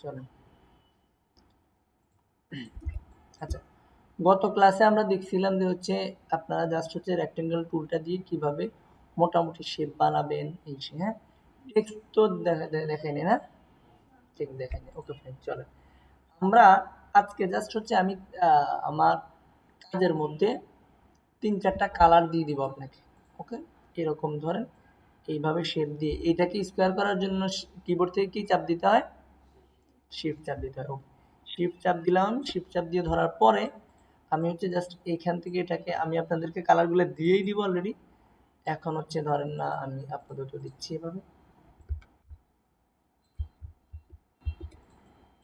চলেন। আচ্ছা, গত ক্লাসে আমরা দেখছিলাম যে হচ্ছে আপনারা জাস্ট হচ্ছে রেক্টেঙ্গেল টুলটা দিয়ে কিভাবে মোটামুটি শেপ বানাবেন এই সে, হ্যাঁ। টেক্সট তো দেখাইনি না, ঠিক দেখাইনি, ওকে ফাইন। চলেন আমরা আজকে জাস্ট হচ্ছে আমি আমার কাজের মধ্যে 3-4টা কালার দিয়ে দিব আপনাকে। ওকে, এরকম ধরেন এইভাবে শেপ দিয়ে এটাকে স্কোয়ার করার জন্য কিবোর্ড থেকে কি চাপ দিতে হয়? শিফট চাপ দিতে হয়। ওকে, শিফট চাপ দিলাম। শিফট চাপ দিয়ে ধরার পরে আমি হচ্ছে জাস্ট এইখান থেকে এটাকে আমি আপনাদেরকে কালারগুলো দিয়েই দিব অলরেডি। এখন হচ্ছে ধরেন না আমি আপাতত দিচ্ছি এভাবে,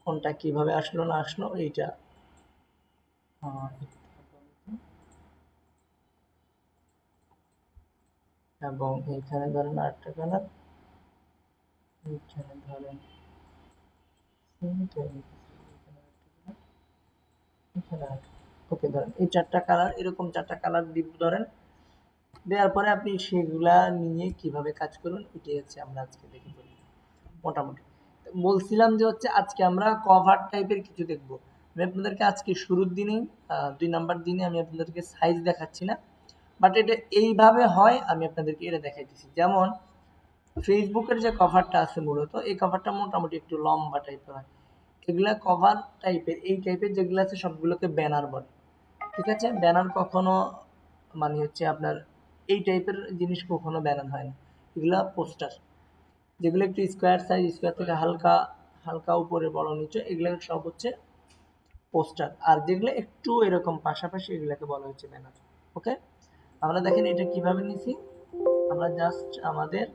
কোনটা কিভাবে আসলো না আসলো এইটা। এবং এইখানে ধরেন আরেকটা কালার, এইখানে ধরেন ওকে ধরেন এই 4টা কালার, এরকম 4টা কালার দিব ধরেন। দেওয়ার পরে আপনি সেগুলা নিয়ে কিভাবে কাজ করবেন এটাই হচ্ছে আমরা আজকে দেখে ফেলবো মোটামুটি। বলছিলাম যে হচ্ছে আজকে আমরা কভার টাইপের কিছু দেখব। আমি আপনাদেরকে আজকে শুরুর দিনেই 2 নাম্বার দিনে আমি আপনাদেরকে সাইজ দেখাচ্ছি না, বাট এটা এইভাবে হয় আমি আপনাদেরকে এটা দেখাইতেছি। যেমন ফেসবুকের যে কভারটা আছে মূলত এই কভারটা মোটামুটি একটু লম্বা টাইপের হয়। এগুলা কভার টাইপের, এই টাইপের যেগুলো আছে সবগুলোকে ব্যানার বলে। ঠিক আছে, ব্যানার কখনো মানে হচ্ছে আপনার এই টাইপের জিনিস কখনো ব্যানার হয় না, এগুলা পোস্টার। যেগুলো একটু স্কোয়ার সাইজ, স্কোয়ার থেকে হালকা হালকা উপরে বড় নিচে, এগুলো সব হচ্ছে পোস্টার। আর যেগুলো একটু এরকম পাশাপাশি এগুলাকে বলা হচ্ছে ব্যানার। ওকে, আমরা দেখেন এটা কিভাবে নিছি। আমরা জাস্ট আমাদের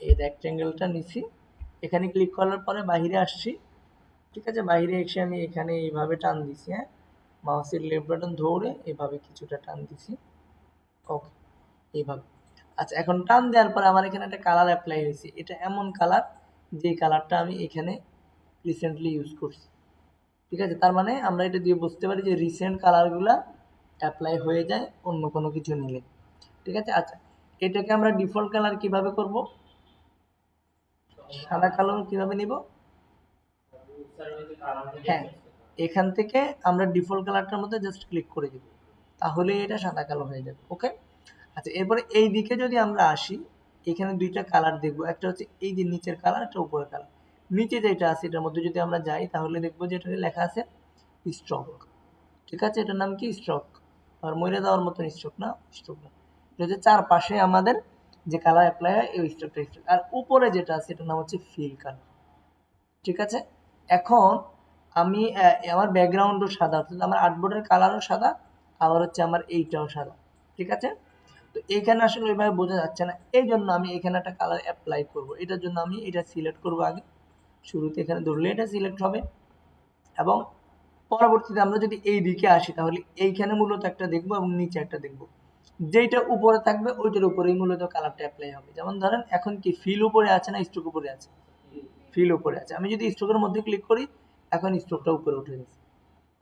এই রেক্টেঙ্গেলটা নিছি, এখানে ক্লিক করার পরে বাইরে আসছি। ঠিক আছে, বাইরে এসে আমি এখানে এইভাবে টান দিছি, হ্যাঁ, মাউসের লেফট বাটন ধরে এভাবে কিছুটা টান দিছি। ওকে, এইভাবে। আচ্ছা, এখন টান দেওয়ার পরে আমার এখানে একটা কালার অ্যাপ্লাই হয়েছে। এটা এমন কালার যে কালারটা আমি এখানে রিসেন্টলি ইউজ করছি। ঠিক আছে, তার মানে আমরা এটা দিয়ে বুঝতে পারি যে রিসেন্ট কালারগুলা অ্যাপ্লাই হয়ে যায় অন্য কোনো কিছু নিলে। ঠিক আছে, আচ্ছা এটাকে আমরা ডিফল্ট কালার কিভাবে করব? সাদা কালো কিভাবে নিব? হ্যাঁ, এখান থেকে আমরা ডিফল্ট কালারটার মধ্যে জাস্ট ক্লিক করে দিব, তাহলে এটা সাদা কালো হয়ে যাবে। ওকে, আচ্ছা এরপরে এই দিকে যদি আমরা আসি, এখানে 2টা কালার দেখবো, একটা হচ্ছে এই যে নিচের কালার, একটা উপরের কালার। নিচে যেটা আছে এটার মধ্যে যদি আমরা যাই তাহলে দেখবো যে এটাতে লেখা আছে স্ট্রোক। ঠিক আছে, এটার নাম কি? স্ট্রোক। আর মরে দেওয়ার মতন স্ট্রোক না, স্ট্রোক না, এটা হচ্ছে চারপাশে আমাদের যে কালার অ্যাপ্লাই হয় এই স্ট্রোকটা স্ট্রোক। আর উপরে যেটা আছে এটার নাম হচ্ছে ফিল কালার। ঠিক আছে, এখন আমি আমার ব্যাকগ্রাউন্ডও সাদা, অর্থাৎ আমার আর্টবোর্ডের কালারও সাদা, আবার হচ্ছে আমার এইটাও সাদা। ঠিক আছে, তো এইখানে আসলে ওইভাবে বোঝা যাচ্ছে না, এই জন্য আমি এখানে একটা কালার অ্যাপ্লাই করব। এটার জন্য আমি এটা সিলেক্ট করব আগে, শুরুতে এখানে ধরলে এটা সিলেক্ট হবে। এবং পরবর্তীতে আমরা যদি এই দিকে আসি তাহলে এইখানে মূলত একটা দেখবো এবং নিচে একটা দেখবো। যেইটা উপরে থাকবে ওইটার উপরেই মূলত কালারটা অ্যাপ্লাই হবে। যেমন ধরেন এখন কি ফিল উপরে আছে না স্ট্রোক উপরে আছে? ফিল উপরে আছে। আমি যদি স্ট্রোকের মধ্যে ক্লিক করি, এখন স্ট্রোকটা উপরে উঠে গেছে।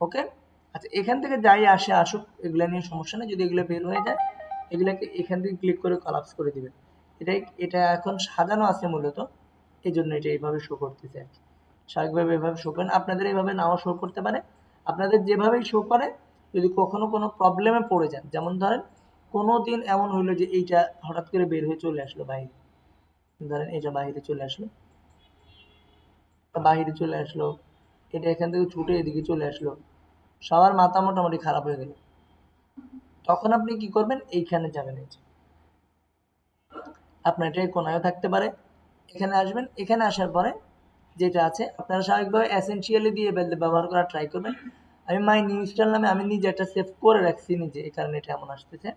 ওকে, আচ্ছা এখান থেকে যাই আসে আসুক, এগুলো নিয়ে সমস্যা নেই। যদি এগুলো বের হয়ে যায় এগুলোকে এখান থেকে ক্লিক করে কলাপস করে দিবেন। এটা এখন সাজানো আছে মূলত, এই জন্য এটা এইভাবে শো করতেছে আর কি। স্বাভাবিকভাবে এভাবে শো করেন, আপনাদের এইভাবে নাও শো করতে পারে। আপনাদের যেভাবেই শো করে, যদি কখনো কোনো প্রবলেমে পড়ে যান, যেমন ধরেন কোনো দিন এমন হইলো যে এইটা হঠাৎ করে বের হয়ে চলে আসলো বাইরে, ধরেন এটা বাইরে চলে আসলো, বাহিরে চলে আসলো, এটা এখান থেকে ছুটে এদিকে চলে আসলো, সবার মাথা মোটামুটি খারাপ হয়ে গেল। তখন আপনি কি করবেন? এইখানে যাবেন, এই যে আপনার এটা কোনায় থাকতে পারে, এখানে আসবেন। এখানে আসার পরে যেটা আছে আপনারা স্বাভাবিকভাবে এসেনশিয়ালি দিয়ে ব্যবহার করার ট্রাই করবেন। আমি মাই নিউ স্টাইল নামে আমি নিজে একটা সেভ করে রাখছি নিজে, এই কারণে এটা এমন আসতেছে।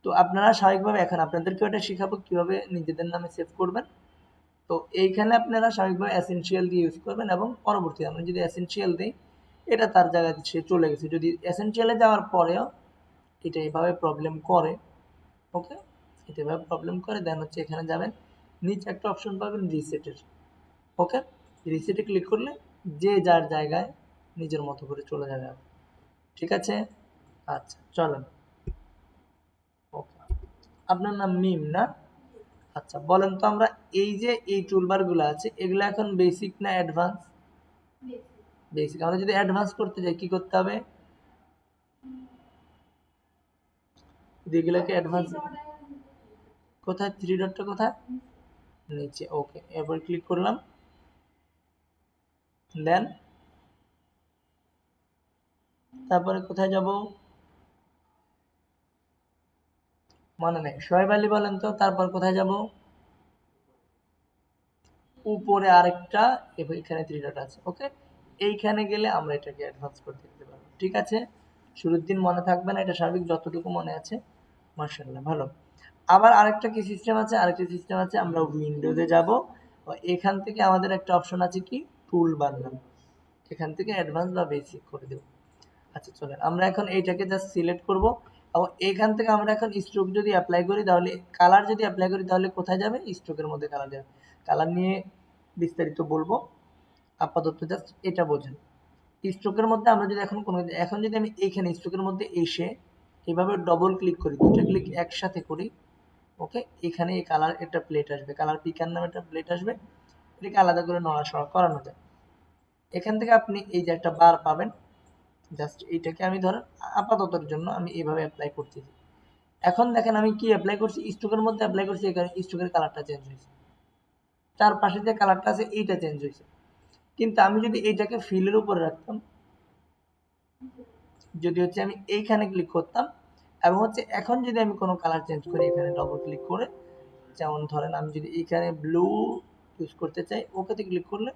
তো আপনারা স্বাভাবিকভাবে এখন আপনাদেরকে ওটা শেখাবো কিভাবে নিজেদের নামে সেভ করবেন। তো এইখানে আপনারা স্বাভাবিকভাবে এসেনশিয়াল দিয়ে ইউজ করবেন এবং পরবর্তীতে আমরা যদি এসেনশিয়াল দিই এটা তার জায়গায় সে চলে গেছে। যদি এসেনশিয়ালে যাওয়ার পরেও এটা এইভাবে প্রবলেম করে, ওকে, এটা এভাবে প্রবলেম করে, দেন হচ্ছে এখানে যাবেন, নিচে একটা অপশন পাবেন রিসেটের। ওকে, রিসেটে ক্লিক করলে যে যার জায়গায় নিজের মতো করে চলে যাবে। ঠিক আছে, আচ্ছা চলেন। ওকে, আপনার নাম মিম না? আচ্ছা বলেন তো, আমরা এই যে এই টুলবার গুলো আছে এগুলো এখন বেসিক না অ্যাডভান্স? বেসিক। আমরা যদি অ্যাডভান্স করতে যাই কি করতে হবে? এগুলোকে অ্যাডভান্স কোথায়? থ্রি ডটটা কোথায়? নিচে। ওকে, এরপর ক্লিক করলাম। দেন তারপরে কোথায় যাব? মনে নেই। শোয়েব আলী বলেন তো তারপর কোথায় যাব? উপরে আরেকটা, এখানে থ্রি ডট আছে। ওকে, এইখানে গেলে আমরা এটাকে অ্যাডভান্স করতে দিতে পারবো। ঠিক আছে, শুরুর দিন মনে থাকবে না, এটা স্বাভাবিক, যতটুকু মনে আছে মাশাআল্লাহ ভালো। আবার আরেকটা কি সিস্টেম আছে? আরেকটা সিস্টেম আছে, আমরা উইন্ডোজে যাব, এখান থেকে আমাদের একটা অপশন আছে কি টুল বার নাম, এখান থেকে অ্যাডভান্স বা বেসিক করে দেব। আচ্ছা চলেন আমরা এখন এইটাকে জাস্ট সিলেক্ট করব, এবং এখান থেকে আমরা এখন স্ট্রোক যদি অ্যাপ্লাই করি তাহলে, কালার যদি অ্যাপ্লাই করি তাহলে কোথায় যাবে? স্ট্রোকের মধ্যে কালার যাবে। কালার নিয়ে বিস্তারিত বলবো, আপাতত জাস্ট এটা বোঝেন। স্ট্রোকের মধ্যে আমরা যদি এখন যদি আমি এইখানে স্ট্রোকের মধ্যে এসে এইভাবে ডবল ক্লিক করি, দুটো ক্লিক একসাথে করি, ওকে, এখানে এই কালার একটা প্লেট আসবে, কালার পিকার নামে একটা প্লেট আসবে, এটাকে আলাদা করে নড়াচড়া করানো যায়। এখান থেকে আপনি এই যে একটা বার পাবেন, জাস্ট এইটাকে আমি ধরেন আপাততর জন্য আমি এইভাবে অ্যাপ্লাই করতেছি। এখন দেখেন আমি কি অ্যাপ্লাই করছি, স্ট্রোকের মধ্যে অ্যাপ্লাই করছি, এখানে স্ট্রোকের কালারটা চেঞ্জ হয়েছে, তার পাশে যে কালারটা আছে এইটা চেঞ্জ হয়েছে। কিন্তু আমি যদি এইটাকে ফিলের উপরে রাখতাম, যদি হচ্ছে আমি এইখানে ক্লিক করতাম, এবং হচ্ছে এখন যদি আমি কোনো কালার চেঞ্জ করি এখানে ডবল ক্লিক করে, যেমন ধরেন আমি যদি এইখানে ব্লু ইউজ করতে চাই, ওকেতে ক্লিক করলে,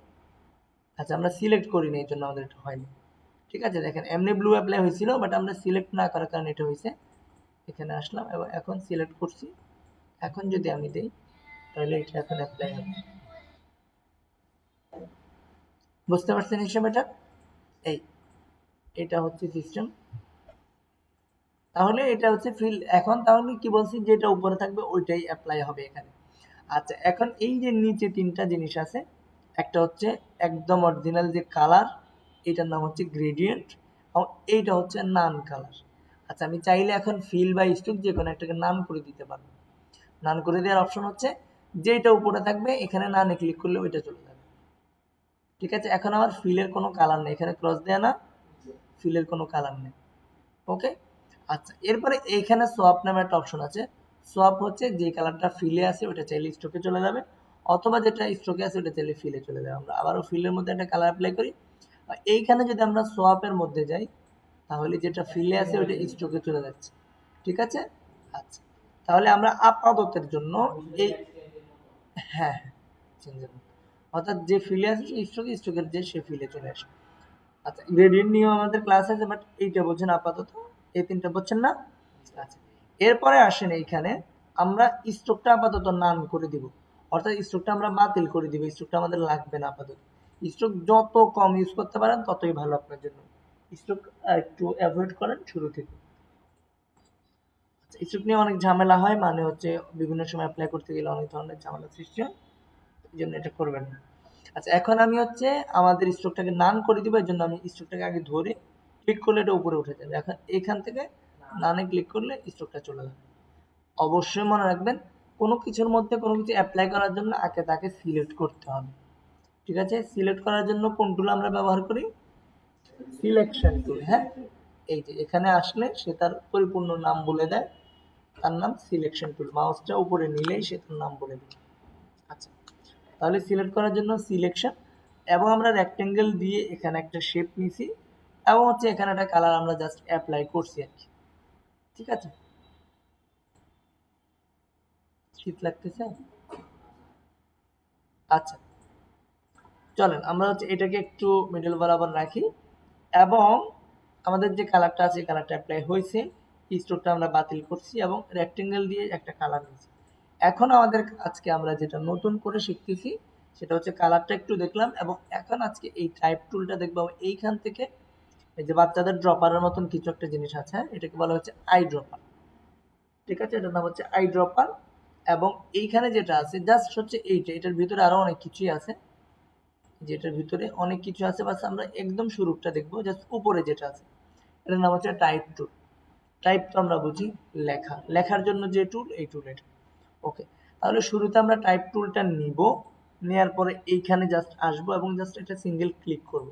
আচ্ছা আমরা সিলেক্ট করিনি এই জন্য আমাদের এটা হয়নি। ঠিক আছে, দেখেন এমনি ব্লু অ্যাপ্লাই হয়েছিল, বাট আমরা সিলেক্ট না করার কারণে এটা হয়েছে। এখানে আসলাম এবং এখন সিলেক্ট করছি, এখন যদি আমি দেই তাহলে এটা এখন অ্যাপ্লাই হবে। বুঝতে পারছেন হিসেবে এটা? এই এটা হচ্ছে সিস্টেম। তাহলে এটা হচ্ছে ফিল। এখন তাহলে কি বলছি, যেটা উপরে থাকবে ওইটাই অ্যাপ্লাই হবে এখানে। আচ্ছা এখন এই যে নিচে তিনটা জিনিস আছে, একটা হচ্ছে একদম অরিজিনাল যে কালার, এটার নাম হচ্ছে গ্রেডিয়েন্ট, এবং এইটা হচ্ছে নান কালার। আচ্ছা আমি চাইলে এখন ফিল বা স্ট্রোক যে কোনো একটাকে নাম করে দিতে পারবো। নান করে দেওয়ার অপশন হচ্ছে যেটা উপরে থাকবে এখানে নানে ক্লিক করলে ওইটা চলে যাবে। ঠিক আছে, এখন আমার ফিলের কোনো কালার নেই, এখানে ক্রস দেয়া না, ফিলের কোনো কালার নেই। ওকে, আচ্ছা এরপরে এইখানে সোয়াপ নামে একটা অপশন আছে। সোয়াপ হচ্ছে যে কালারটা ফিলে আছে ওটা চাইলে স্ট্রোকে চলে যাবে, অথবা যেটা স্ট্রোকে আছে ওটা চাইলে ফিলে চলে যাবে। আমরা আবারও ফিলের মধ্যে একটা কালার অ্যাপ্লাই করি, আর এইখানে যদি আমরা সোয়াপের মধ্যে যাই তাহলে যেটা ফিলে আছে ওটা স্ট্রোকে চলে যাচ্ছে। ঠিক আছে, আচ্ছা তাহলে আমরা আপাততের জন্য এই, হ্যাঁ হ্যাঁ চেঞ্জের মধ্যে, অর্থাৎ যে ফিলে আছে স্ট্রোকে, স্ট্রোকের যে সে ফিলে চলে আসে। আচ্ছা গ্রেডিয়েন্ট নিয়েও আমাদের ক্লাস আছে, বাট এইটা বোঝেন আপাতত, এই তিনটা বুঝছেন না? আচ্ছা এরপরে আসেন এইখানে আমরা স্ট্রোকটা আপাতত নান করে দিব, অর্থাৎ স্ট্রোকটা আমরা বাতিল করে দিব, স্ট্রোকটা আমাদের লাগবে না আপাতত। স্ট্রোক যত কম ইউজ করতে পারেন ততই ভালো আপনার জন্য, স্ট্রোক একটু অ্যাভয়েড করেন শুরু থেকে। স্ট্রোক নিয়ে অনেক ঝামেলা হয়, মানে হচ্ছে বিভিন্ন সময় অ্যাপ্লাই করতে গেলে অনেক ধরনের ঝামেলা সৃষ্টি হয়, এই জন্য এটা করবেন না। আচ্ছা এখন আমি হচ্ছে আমাদের স্ট্রোকটাকে নান করে দিব, এর জন্য আমি স্ট্রোকটাকে আগে ধরে ক্লিক করলে এটা উপরে উঠে যাবে। এখন এখান থেকে নানে ক্লিক করলে স্ট্রোকটা চলে যাবে। অবশ্যই মনে রাখবেন, কোনো কিছুর মধ্যে কোনো কিছু অ্যাপ্লাই করার জন্য আগে তাকে সিলেক্ট করতে হবে। ঠিক আছে, সিলেক্ট করার জন্য কোন টুল আমরা ব্যবহার করি? Selection tool. হ্যাঁ, এই যে এখানে আসলে সে তার পরিপূর্ণ নাম বলে দেয়, তার নাম সিলেকশন টুল, মাউসটা উপরে নিলেই সে তার নাম বলে দেবে। আচ্ছা তাহলে সিলেক্ট করার জন্য সিলেকশন, এবং আমরা রেক্টেঙ্গেল দিয়ে এখানে একটা শেপ নিছি, এবং হচ্ছে এখানে একটা কালার আমরা জাস্ট অ্যাপ্লাই করছি আর কি। ঠিক আছে, শীত লাগতেছে? আচ্ছা চলেন আমরা হচ্ছে এটাকে একটু মিডল বরাবর রাখি, এবং আমাদের যে কালারটা আছে কালারটা অ্যাপ্লাই হয়েছে, স্ট্রোকটা আমরা বাতিল করছি এবং রেক্টেঙ্গেল দিয়ে একটা কালার নিয়েছি। এখন আমাদের আজকে আমরা যেটা নতুন করে শিখতেছি সেটা হচ্ছে কালারটা একটু দেখলাম, এবং এখন আজকে এই টাইপ টুলটা দেখবো। এইখান থেকে এই যে বাচ্চাদের ড্রপারের মতন কিছু একটা জিনিস আছে, এটাকে বলা হচ্ছে আই ড্রপার। ঠিক আছে, এটার নাম হচ্ছে আই ড্রপার, এবং এইখানে যেটা আছে জাস্ট হচ্ছে এইটা, এটার ভিতরে আরো অনেক কিছুই আছে, যেটার ভিতরে অনেক কিছু আছে, বাস আমরা একদম শুরুটা দেখবো, জাস্ট উপরে যেটা আছে এটার নাম হচ্ছে টাইপ টুল। টাইপ তো আমরা বুঝি লেখা, লেখার জন্য যে টুল, এই টুল এটা। ওকে, তাহলে শুরুতে আমরা টাইপ টুলটা নিব, নেওয়ার পরে এইখানে জাস্ট আসবো এবং জাস্ট এটা সিঙ্গেল ক্লিক করব।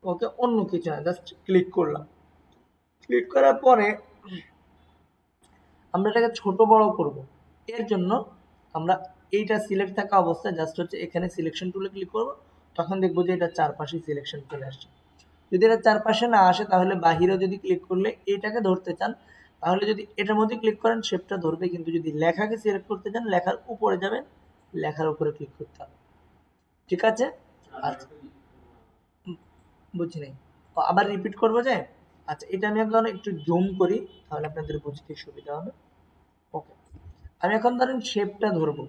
ওকে, অন্য কিছু না, জাস্ট ক্লিক করলাম। ক্লিক করার পরে আমরা এটাকে ছোট বড় করব। এর জন্য আমরা এইটা সিলেক্ট থাকা অবস্থায় জাস্ট হচ্ছে এখানে সিলেকশন টুলে ক্লিক করব, তখন দেখবো যে এটা চারপাশে সিলেকশন চলে আসছে। যদি এটা চারপাশে না আসে তাহলে বাহিরে যদি ক্লিক করলে এটাকে ধরতে চান তাহলে যদি এটার মধ্যে ক্লিক করেন শেপটা ধরবে, কিন্তু যদি লেখাকে সিলেক্ট করতে চান লেখার উপরে যাবেন, লেখার উপরে ক্লিক করতে হবে। ঠিক আছে, আচ্ছা বুঝি নাই, আবার রিপিট করবো যে, আচ্ছা এটা আমি এখন একটু জুম করি তাহলে আপনাদের বুঝতে সুবিধা হবে। ওকে, আমি এখন ধরেন শেপটা ধরবো,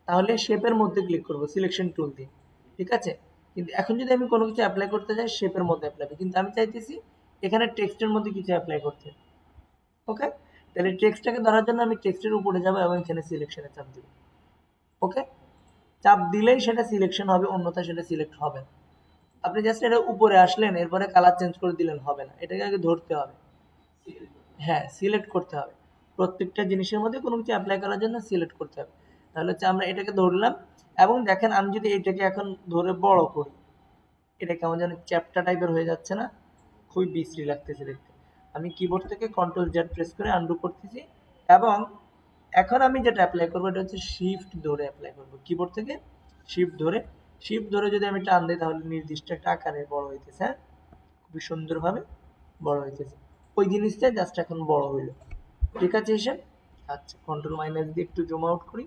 তাহলে শেপের মধ্যে ক্লিক করব সিলেকশন টুল দিয়ে। ঠিক আছে, কিন্তু এখন যদি আমি কোনো কিছু অ্যাপ্লাই করতে যাই শেপের মধ্যে অ্যাপ্লাই, কিন্তু আমি চাইতেছি এখানে টেক্সটের মধ্যে কিছু অ্যাপ্লাই করতে। ওকে, তাহলে টেক্সটটাকে ধরার জন্য আমি টেক্সটের উপরে যাব এবং এখানে সিলেকশনে চাপ দিব। ওকে, চাপ দিলেই সেটা সিলেকশন হবে, অন্যথায় সেটা সিলেক্ট হবে না। আপনি জাস্ট এটা উপরে আসলেন এরপরে কালার চেঞ্জ করে দিলেন হবে না, এটাকে আগে ধরতে হবে। হ্যাঁ, সিলেক্ট করতে হবে, প্রত্যেকটা জিনিসের মধ্যে কোনো কিছু অ্যাপ্লাই করার জন্য সিলেক্ট করতে হবে। তাহলে হচ্ছে আমরা এটাকে ধরলাম এবং দেখেন আমি যদি এটাকে এখন ধরে বড় করি, এটা কেমন যেন চ্যাপ্টা টাইপের হয়ে যাচ্ছে না, খুবই বিশ্রী লাগতেছে দেখতে। আমি কিবোর্ড থেকে কন্ট্রোল জেড প্রেস করে আনডু করতেছি এবং এখন আমি যেটা অ্যাপ্লাই করবো এটা হচ্ছে শিফট ধরে অ্যাপ্লাই করবো, কিবোর্ড থেকে শিফট ধরে যদি আমি টান দিই তাহলে নির্দিষ্ট একটা আকারে বড় হইতেছে। হ্যাঁ, খুবই সুন্দরভাবে বড় হইতেছে, ওই জিনিসটা জাস্ট এখন বড় হইলো। ঠিক আছে হিসেব। আচ্ছা, কন্ট্রোল মাইনাস দিয়ে একটু জুম আউট করি,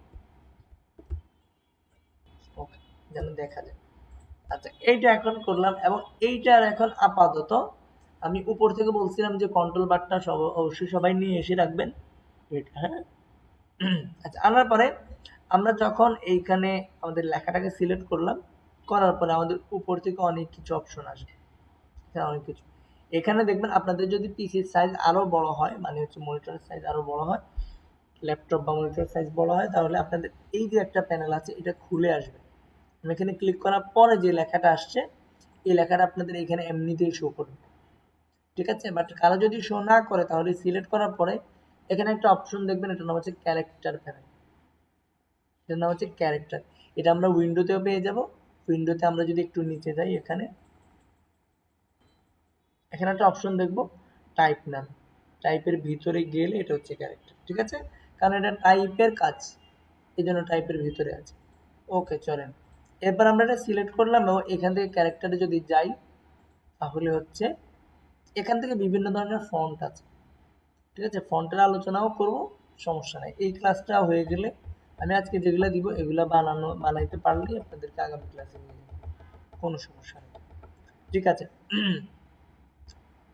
ওকে, যেন দেখা যায়। আচ্ছা, এইটা এখন করলাম এবং এইটার এখন আপাতত আমি উপর থেকে বলছিলাম যে কন্ট্রোল বারটা অবশ্যই সবাই নিয়ে এসে রাখবেন এটা। হ্যাঁ, আচ্ছা, আনার পরে আমরা যখন এইখানে আমাদের লেখাটাকে সিলেক্ট করলাম, করার পরে আমাদের উপর থেকে অনেক কিছু অপশন আসবে। হ্যাঁ, অনেক কিছু এখানে দেখবেন। আপনাদের যদি পিসির সাইজ আরো বড় হয়, মানে হচ্ছে মনিটরের সাইজ আরো বড় হয়, ল্যাপটপ বা মনিটরের সাইজ বড় হয়, তাহলে আপনাদের এই যে একটা প্যানেল আছে এটা খুলে আসবে। আমি এখানে ক্লিক করার পরে যে লেখাটা আসছে এই লেখাটা আপনাদের এখানে এমনিতেই শো করবে। ঠিক আছে, বাট কারো যদি শো না করে তাহলে সিলেক্ট করার পরে এখানে একটা অপশন দেখবেন, এটার নাম হচ্ছে ক্যারেক্টার প্যানেল। এটার নাম হচ্ছে ক্যারেক্টার। এটা আমরা উইন্ডোতেও পেয়ে যাব। উইন্ডোতে আমরা যদি একটু নিচে যাই, এখানে এখানে একটা অপশন দেখবো টাইপ নাম, টাইপের ভিতরে গেলে এটা হচ্ছে ক্যারেক্টার। ঠিক আছে, কারণ এটা টাইপের কাজ, এই জন্য টাইপের ভিতরে আছে। ওকে, চলেন এরপর আমরা এটা সিলেক্ট করলাম এবং এখান থেকে ক্যারেক্টারে যদি যাই তাহলে হচ্ছে এখান থেকে বিভিন্ন ধরনের ফন্ট আছে। ঠিক আছে, ফন্টের আলোচনাও করব, সমস্যা নাই। এই ক্লাসটা হয়ে গেলে আমি আজকে যেগুলো দিব এগুলো বানাইতে পারলেই আপনাদেরকে আগামী ক্লাসে নিয়ে যাবো, কোনো সমস্যা নেই। ঠিক আছে,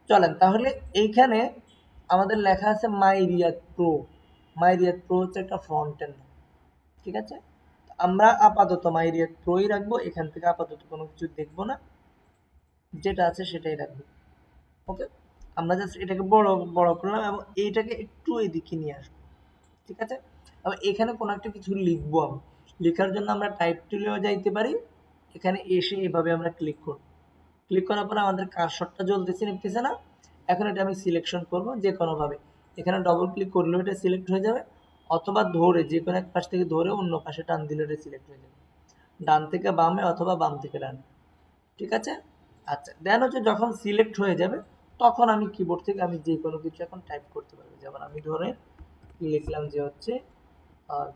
চলেন তাহলে এইখানে আমাদের লেখা আছে মাই রিয়াদ প্রো। মাই রিয়াদ প্রো হচ্ছে একটা ফন্টের নাম। ঠিক আছে, আমরা আপাতত মাই রিয়াদ প্রোই রাখবো, এখান থেকে আপাতত কোনো কিছু দেখবো না, যেটা আছে সেটাই রাখবো। ওকে, আমরা জাস্ট এটাকে বড় বড় করলাম এবং এইটাকে একটু এদিকে নিয়ে আসবো। ঠিক আছে, এবার এখানে কোনো একটা কিছু লিখবো। আমি লেখার জন্য আমরা টাইপ টুলেও যাইতে পারি, এখানে এসে এভাবে আমরা ক্লিক করব। ক্লিক করার পরে আমাদের কার্সরটা জ্বলতেছে নিতেছে না, এখন এটা আমি সিলেকশন করব যে কোনোভাবে। এখানে ডবল ক্লিক করলেও এটা সিলেক্ট হয়ে যাবে, অথবা ধরে যে কোনো এক পাশ থেকে ধরে অন্য পাশে টান দিলে এটা সিলেক্ট হয়ে যাবে, ডান থেকে বামে অথবা বাম থেকে ডানে। ঠিক আছে, আচ্ছা দেন হচ্ছে যখন সিলেক্ট হয়ে যাবে তখন আমি কিবোর্ড থেকে আমি যে কোনো কিছু এখন টাইপ করতে পারবো। যেমন আমি ধরে লিখলাম যে হচ্ছে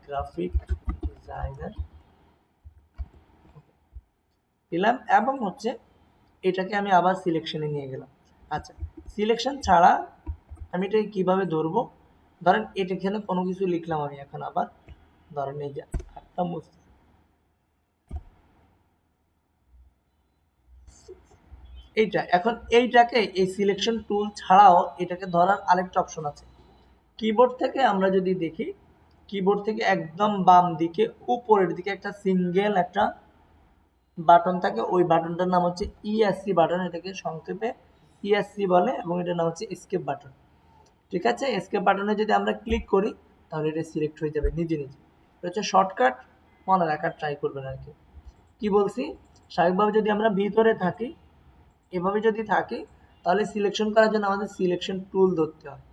গ্রাফিক ডিজাইনার দিলাম এবং হচ্ছে এটাকে আমি আবার সিলেকশনে নিয়ে গেলাম। আচ্ছা, সিলেকশন ছাড়া আমি এটাকে কিভাবে ধরবো, ধরেন এটা এখানে কোনো কিছু লিখলাম আমি এখন, আবার ধরেন এই যে একটা এইটা, এখন এইটাকে এই সিলেকশন টুল ছাড়াও এটাকে ধরার আরেকটা অপশন আছে। কিবোর্ড থেকে আমরা যদি দেখি, কিবোর্ড থেকে একদম বাম দিকে উপরের দিকে একটা সিঙ্গেল একটা বাটন থাকে, ওই বাটনটার নাম হচ্ছে ইএসসি বাটন, এটাকে সংক্ষেপে ইএসসি বলে এবং এটার নাম হচ্ছে এসকেপ বাটন। ঠিক আছে, এসকেপ বাটনে যদি আমরা ক্লিক করি তাহলে এটা সিলেক্ট হয়ে যাবে নিজে নিজে। এটা হচ্ছে শর্টকাট, মনে রাখার ট্রাই করবেন আর কি। কি বলছি, স্বাভাবিকভাবে যদি আমরা ভিতরে থাকি, এভাবে যদি থাকি তাহলে সিলেকশন করার জন্য আমাদের সিলেকশন টুল ধরতে হয়,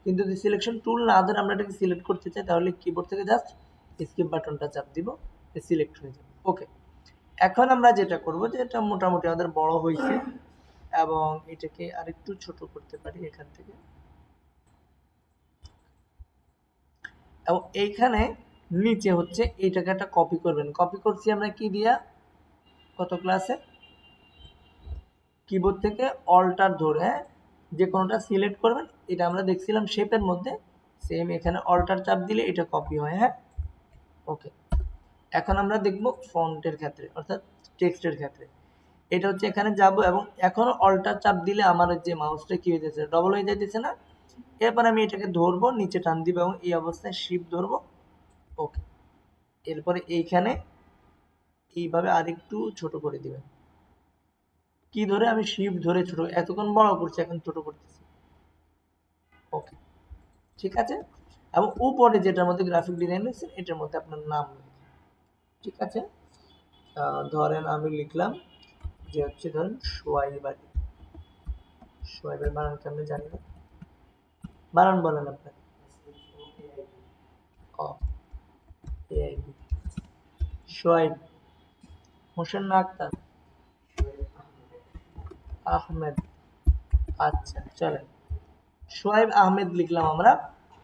কিন্তু যদি সিলেকশন টুল না ধরে আমরা এটাকে সিলেক্ট করতে চাই তাহলে কিবোর্ড থেকে জাস্ট স্কিপ বাটনটা চাপ দিব, সিলেক্ট হয়ে যাবে। ওকে, এখন আমরা যেটা করব যে এটা মোটামুটি আমাদের বড় হয়েছে এবং এটাকে আরেকটু ছোট করতে পারি এখান থেকে। এবং এইখানে নিচে হচ্ছে এইটাকে একটা কপি করবেন। কপি করছি আমরা কি দিয়া, কত ক্লাসে, কিবোর্ড থেকে অল্টার ধরে, হ্যাঁ, যে কোনোটা সিলেক্ট করবেন। এটা আমরা দেখছিলাম শেপের মধ্যে, সেম এখানে অল্টার চাপ দিলে এটা কপি হয়। হ্যাঁ, ওকে। এখন আমরা দেখব ফন্টের ক্ষেত্রে, অর্থাৎ টেক্সটের ক্ষেত্রে। এটা হচ্ছে এখানে যাব এবং এখন অল্টার চাপ দিলে আমার যে মাউসটা কি হয়ে যাচ্ছে, ডবল হয়ে যাইতেছে না। এরপর আমি এটাকে ধরবো, নিচে টান দিব এবং এই অবস্থায় শিফট ধরবো। ওকে, এরপরে এইখানে এইভাবে আরেকটু ছোট করে দিবেন। কি ধরে, আমি শিফট ধরে ছোট, এতক্ষণ বড় করছি, এখন ছোট করতেছি। ওকে, ঠিক আছে। এবং উপরে যেটার মধ্যে গ্রাফিক ডিজাইন রয়েছে এটার মধ্যে আপনার নাম, ঠিক আছে। ধরেন আমি লিখলাম যে হচ্ছে ধরেন সোয়াইব আলী। সোয়াইবের বানান কেমন জানি না, বানান বলেন আপনার। ও, এআইবি, সোয়াইব হোসেন না আক্তার, আহমেদ, আচ্ছা চলেন, সোয়াইব আহমেদ লিখলাম আমরা।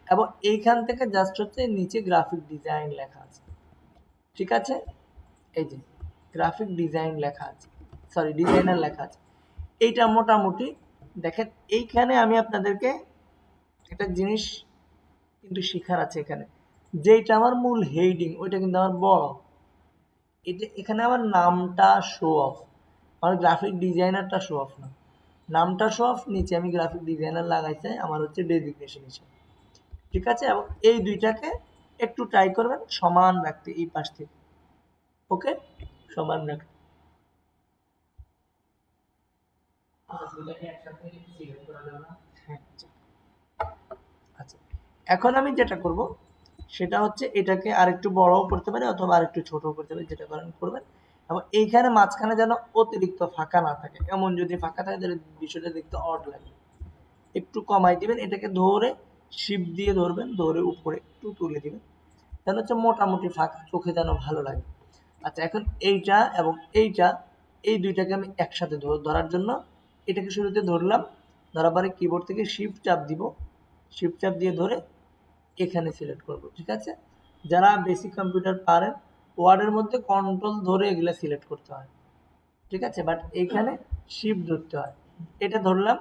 এবং এইখান থেকে জাস্ট হচ্ছে নিচে গ্রাফিক ডিজাইন লেখা আছে, ঠিক আছে। এই যে গ্রাফিক ডিজাইন লেখা আছে, সরি ডিজাইনার লেখা আছে। এইটা মোটামুটি দেখেন। এইখানে আমি আপনাদেরকে একটা জিনিস কিন্তু শেখার আছে এখানে, যেটা আমার মূল হেডিং ওইটা কিন্তু আমার বড়। এটা এখানে আমার নামটা শো অফ, আমার গ্রাফিক ডিজাইনারটা শো অফ না। নামটা শো অফ, নিচে আমি গ্রাফিক ডিজাইনার লাগাইছে, আমার হচ্ছে ডেজিগনেশন হিসেবে, ঠিক আছে। এবং এই দুইটাকে একটু ট্রাই করবেন সমান রাখতে এই পাশ থেকে। ওকে, সমান রাখতে। হ্যাঁ, আচ্ছা। এখন আমি যেটা করব সেটা হচ্ছে এটাকে আরেকটু বড়ও করতে পারি অথবা আরেকটু ছোট করতে পারি, যেটা করেন করবেন। এবং এইখানে মাঝখানে যেন অতিরিক্ত ফাঁকা না থাকে, এমন যদি ফাঁকা থাকে তাহলে বিষয়টা দেখতে অড লাগে। একটু কমাই দিবেন, এটাকে ধরে শিপ দিয়ে ধরবেন, ধরে উপরে একটু তুলে দিবেন, যেন হচ্ছে মোটামুটি ফাঁকা, চোখে যেন ভালো লাগে। আচ্ছা, এখন এইটা এবং এইটা, এই দুইটাকে আমি একসাথে ধরার জন্য এটাকে শুরুতে ধরলাম, ধরার পরে কিবোর্ড থেকে শিফট চাপ দিব, শিফট চাপ দিয়ে ধরে এখানে সিলেক্ট করব, ঠিক আছে। যারা বেসিক কম্পিউটার পারেন, ওয়ার্ডের মধ্যে কন্ট্রোল ধরে এগুলা সিলেক্ট করতে হয়, ঠিক আছে। বাট এইখানে শিফট ধরতে হয়। এটা ধরলাম,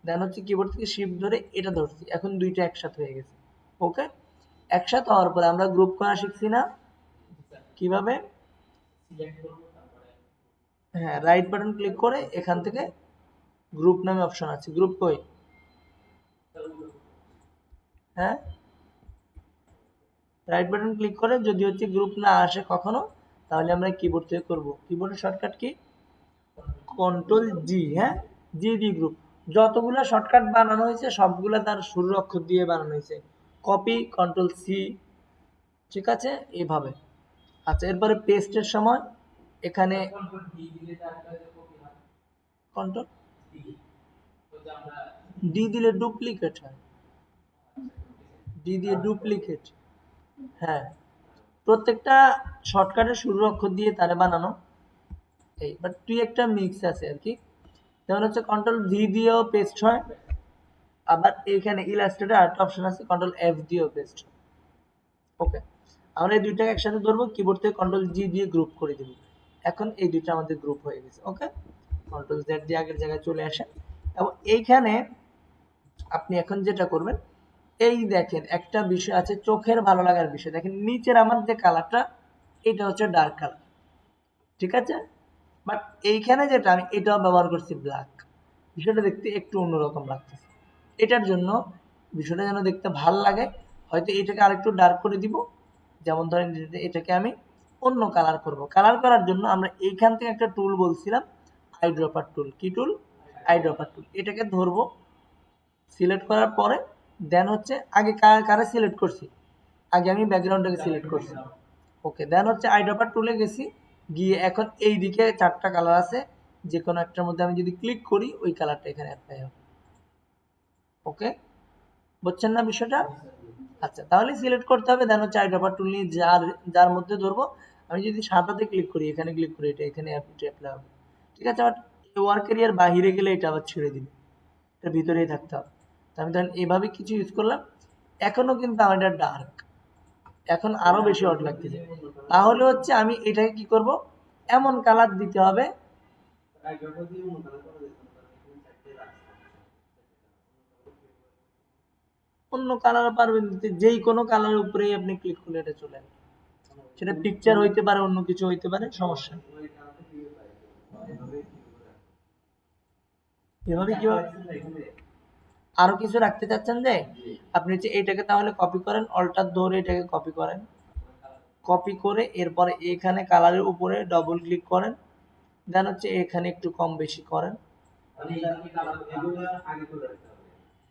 দেন হচ্ছে কিবোর্ড থেকে শিফট ধরে এটা ধরছি, এখন দুইটা একসাথে হয়ে গেছে। ওকে, একসাথে হওয়ার পরে আমরা গ্রুপ করা শিখছি না, কিভাবে। হ্যাঁ, রাইট বাটন ক্লিক করে এখান থেকে গ্রুপ নামে অপশন আছে, গ্রুপ কই, হ্যাঁ, রাইট বাটন ক্লিক করে যদি হচ্ছে গ্রুপ না আসে কখনো, তাহলে আমরা কিবোর্ড থেকে করব। কিবোর্ডের শর্টকাট কি, কন্ট্রোল জি, হ্যাঁ, জি দি গ্রুপ। যতগুলো শর্টকাট বানানো হয়েছে সবগুলো তার শুরুর অক্ষর দিয়ে বানানো হয়েছে। কপি, কন্ট্রোল সি, ঠিক আছে, এইভাবে। আচ্ছা, এরপরে পেস্টের সময় এখানে কন্ট্রোল ডি দিলে ডুপ্লিকেট হয়, ডি দিয়ে ডুপ্লিকেট, হ্যাঁ, প্রত্যেকটা শর্টকাটের শুরুর অক্ষর দিয়ে তারে বানানো। এই বাট তুই একটা মিক্স আছে আর কি, যেমন হচ্ছে কন্ট্রোল ভি দিয়েও পেস্ট হয়, আবার এখানে ইলাস্ট্রেটর আরেকটা অপশন আছে কন্ট্রোল এফ দিয়েও পেস্ট হয়। ওকে, আমরা এই দুইটাকে একসাথে ধরবো, কিবোর্ড থেকে কন্ট্রোল জি দিয়ে গ্রুপ করে দিব। এখন এই দুইটা আমাদের গ্রুপ হয়ে গেছে। ওকে, কন্ট্রোল জেড দিয়ে আগের জায়গায় চলে আসেন। এবং এইখানে আপনি এখন যেটা করবেন, এই দেখেন একটা বিষয় আছে চোখের ভালো লাগার বিষয়, দেখেন নিচের আমার যে কালারটা এটা হচ্ছে ডার্ক কালার, ঠিক আছে। বাট এইখানে যেটা আমি এটাও ব্যবহার করছি ব্ল্যাক, বিষয়টা দেখতে একটু অন্যরকম লাগতেছে। এটার জন্য বিষয়টা যেন দেখতে ভাল লাগে, হয়তো এটাকে আরেকটু ডার্ক করে দিব। যেমন ধরেন এটাকে আমি অন্য কালার করব। কালার করার জন্য আমরা এইখান থেকে একটা টুল বলছিলাম, আই ড্রপার টুল। কি টুল, আই ড্রপার টুল। এটাকে ধরবো, সিলেক্ট করার পরে দেন হচ্ছে আগে কারে সিলেক্ট করছি, আগে আমি ব্যাকগ্রাউন্ডটাকে সিলেক্ট করছি। ওকে, দেন হচ্ছে আই ড্রপার টুলে গেছি, গিয়ে এখন এই দিকে চারটা কালার আছে, যে কোনো একটার মধ্যে আমি যদি ক্লিক করি ওই কালারটা এখানে অ্যাপ্লাই হবে। ওকে, বুঝছেন না বিষয়টা। আচ্ছা, তাহলে সিলেক্ট করতে হবে, দেন হচ্ছে আইড্রপার টুল নিয়ে যার যার মধ্যে ধরবো। আমি যদি সাদাতে ক্লিক করি, এখানে ক্লিক করি, এটা এখানে অ্যাপ্লাই হবে। ঠিক আছে, বাট ওয়ার্ক এরিয়ার বাহিরে গেলে এটা আবার ছেড়ে দিবে, এটার ভিতরেই থাকতে হবে। তো আমি ধরেন এভাবে কিছু ইউজ করলাম, এখনো কিন্তু আমার এটা ডার্ক, এখন আরো বেশি অড লাগতেছে। তাহলে হচ্ছে আমি এটাকে কি করব, এমন কালার দিতে হবে, অন্য কালার পারবেন দিতে, যেই কোনো কালারের উপরেই আপনি ক্লিক করলে এটা চলে আসবে। সেটা পিকচার হইতে পারে, অন্য কিছু হইতে পারে, সমস্যা নেই। এভাবে কি আরো কিছু রাখতে চাচ্ছেন যে আপনি হচ্ছে এটাকে তাহলে কপি করেন, অল্টার ধরে এটাকে কপি করেন, কপি করে এরপরে এখানে কালারের উপরে ডবল ক্লিক করেন, দেন হচ্ছে এখানে একটু কম বেশি করেন।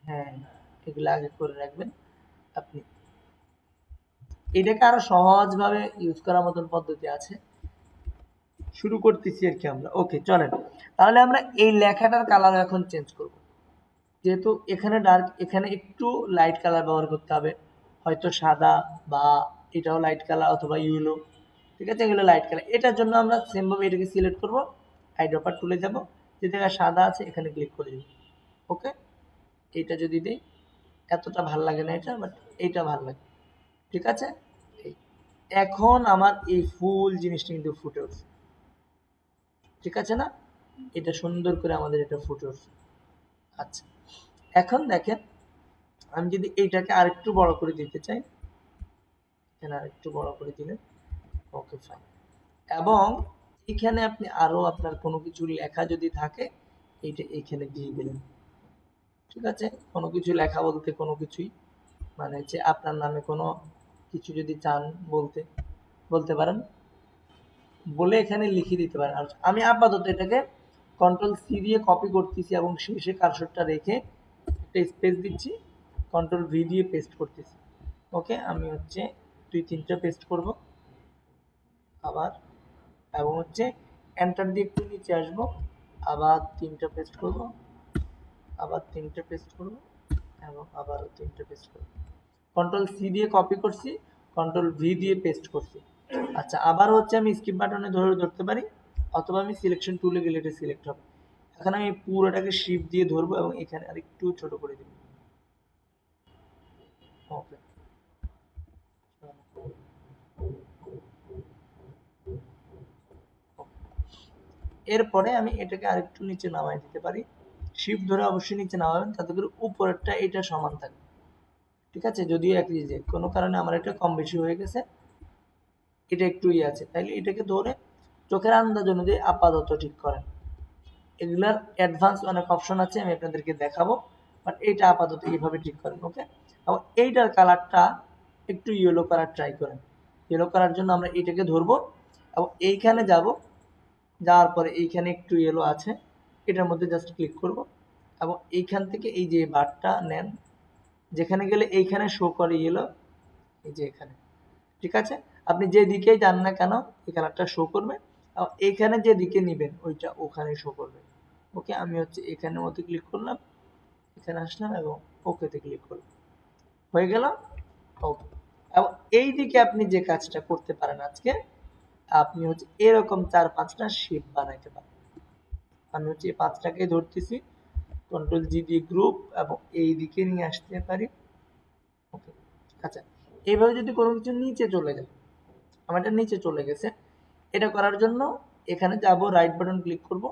হ্যাঁ, এগুলো আগে করে রাখবেন আপনি। এটাকে আরো সহজভাবে ইউজ করার মতন পদ্ধতি আছে, শুরু করতেছি আর কি আমরা। ওকে, চলেন তাহলে আমরা এই লেখাটার কালার এখন চেঞ্জ করব। যেহেতু এখানে ডার্ক, এখানে একটু লাইট কালার ব্যবহার করতে হবে, হয়তো সাদা বা এটাও লাইট কালার অথবা ইয়েলো। ঠিক আছে, এগুলো লাইট কালার। এটার জন্য আমরা সেম ভাবে এটাকে সিলেক্ট করব, আইড্রপার টুলে যাব, যে জায়গায় সাদা আছে এখানে ক্লিক করে দিব। ওকে, এইটা যদি দেই, এতটা ভাল লাগে না এটা, বাট এইটা ভাল লাগে। ঠিক আছে, এই এখন আমার এই ফুল জিনিসটা কিন্তু ফুটে উঠছে। ঠিক আছে না, এটা সুন্দর করে আমাদের এটা ফুটে উঠছে। আচ্ছা, এখন দেখেন আমি যদি এইটাকে আরেকটু বড় করে দিতে চাই, এখানে আরেকটু বড় করে দিলে, ওকে ফাইন। এবং এখানে আপনি আরো আপনার কোনো কিছু লেখা যদি থাকে, এইটা এইখানে দিয়ে দিলেন। ঠিক আছে, কোনো কিছু লেখা বলতে কোনো কিছুই, মানে যে আপনার নামে কোনো কিছু যদি চান বলতে, বলতে পারেন, বলে এখানে লিখে দিতে পারেন। আর আমি আপাতত এটাকে কন্ট্রোল সি দিয়ে কপি করতেছি এবং শেষে কার্সরটা রেখে একটা স্পেস দিচ্ছি, কন্ট্রোল ভি দিয়ে পেস্ট করতেছি। ওকে, আমি হচ্ছে 2-3টা পেস্ট করব আবার, এবং হচ্ছে এন্টার দিয়ে একটু নিচে আসবো, আবার 3টা পেস্ট করব, আবার 3টা পেস্ট করব, এবং আবারও 3টা পেস্ট করব। কন্ট্রোল সি দিয়ে কপি করছি, কন্ট্রোল ভি দিয়ে পেস্ট করছি। আচ্ছা, আবার হচ্ছে আমি স্কিপ বাটনে ধরে ধরতে পারি, অথবা আমি সিলেকশন টুলে গেলে এটা সিলেক্ট হবে। এখন আমি পুরোটাকে শিফট দিয়ে ধরবো এবং এখানে আর একটু ছোট করে দিব। ওকে, এরপরে আমি এটাকে আরেকটু নিচে নামাই দিতে পারি। শিফট ধরে অবশ্যই নিচে নামাবেন, তাতে করে উপরেরটা এটা সমান থাকবে। ঠিক আছে, যদিও একই, যে কোনো কারণে আমার এটা কম বেশি হয়ে গেছে, এটা একটু ইয়ে আছে, তাইলে এটাকে ধরে চোখের আন্দাজ অনুযায়ী আপাতত ঠিক করেন। এগুলার অ্যাডভান্স অনেক অপশন আছে, আমি আপনাদেরকে দেখাবো, বাট এইটা আপাতত এইভাবে ঠিক করেন। ওকে, এবং এইটার কালারটা একটু ইয়েলো কালার ট্রাই করেন। ইয়েলো করার জন্য আমরা এইটাকে ধরবো এবং এইখানে যাব, যাওয়ার পরে এইখানে একটু ইয়েলো আছে, এটার মধ্যে জাস্ট ক্লিক করব এবং এইখান থেকে এই যে বারটা নেন, যেখানে গেলে এইখানে শো করে ইয়েলো, এই যে এখানে। ঠিক আছে, আপনি যে দিকেই যান না কেন এই কালারটা শো করবে, এবং এইখানে যে দিকে নিবেন ওইটা ওখানে শো করবে। ওকে, আমি হচ্ছে এখানের মধ্যে ক্লিক করলাম, এখানে আসলাম এবং ওকেতে ক্লিক করলাম, হয়ে গেল। ওকে, এবং এই দিকে আপনি যে কাজটা করতে পারেন আজকে, আপনি হচ্ছে এরকম 4-5টা শেপ বানাইতে পারেন। আমি হচ্ছে এই 5টাকে ধরতেছি, কন্ট্রোল জি দিয়ে গ্রুপ, এবং এই দিকে নিয়ে আসতে পারি। ওকে, আচ্ছা, এইভাবে যদি কোনো কিছু নিচে চলে যায়, আমার এটা নিচে চলে গেছে, এটা করার জন্য এখানে যাব, রাইট বাটন ক্লিক করব,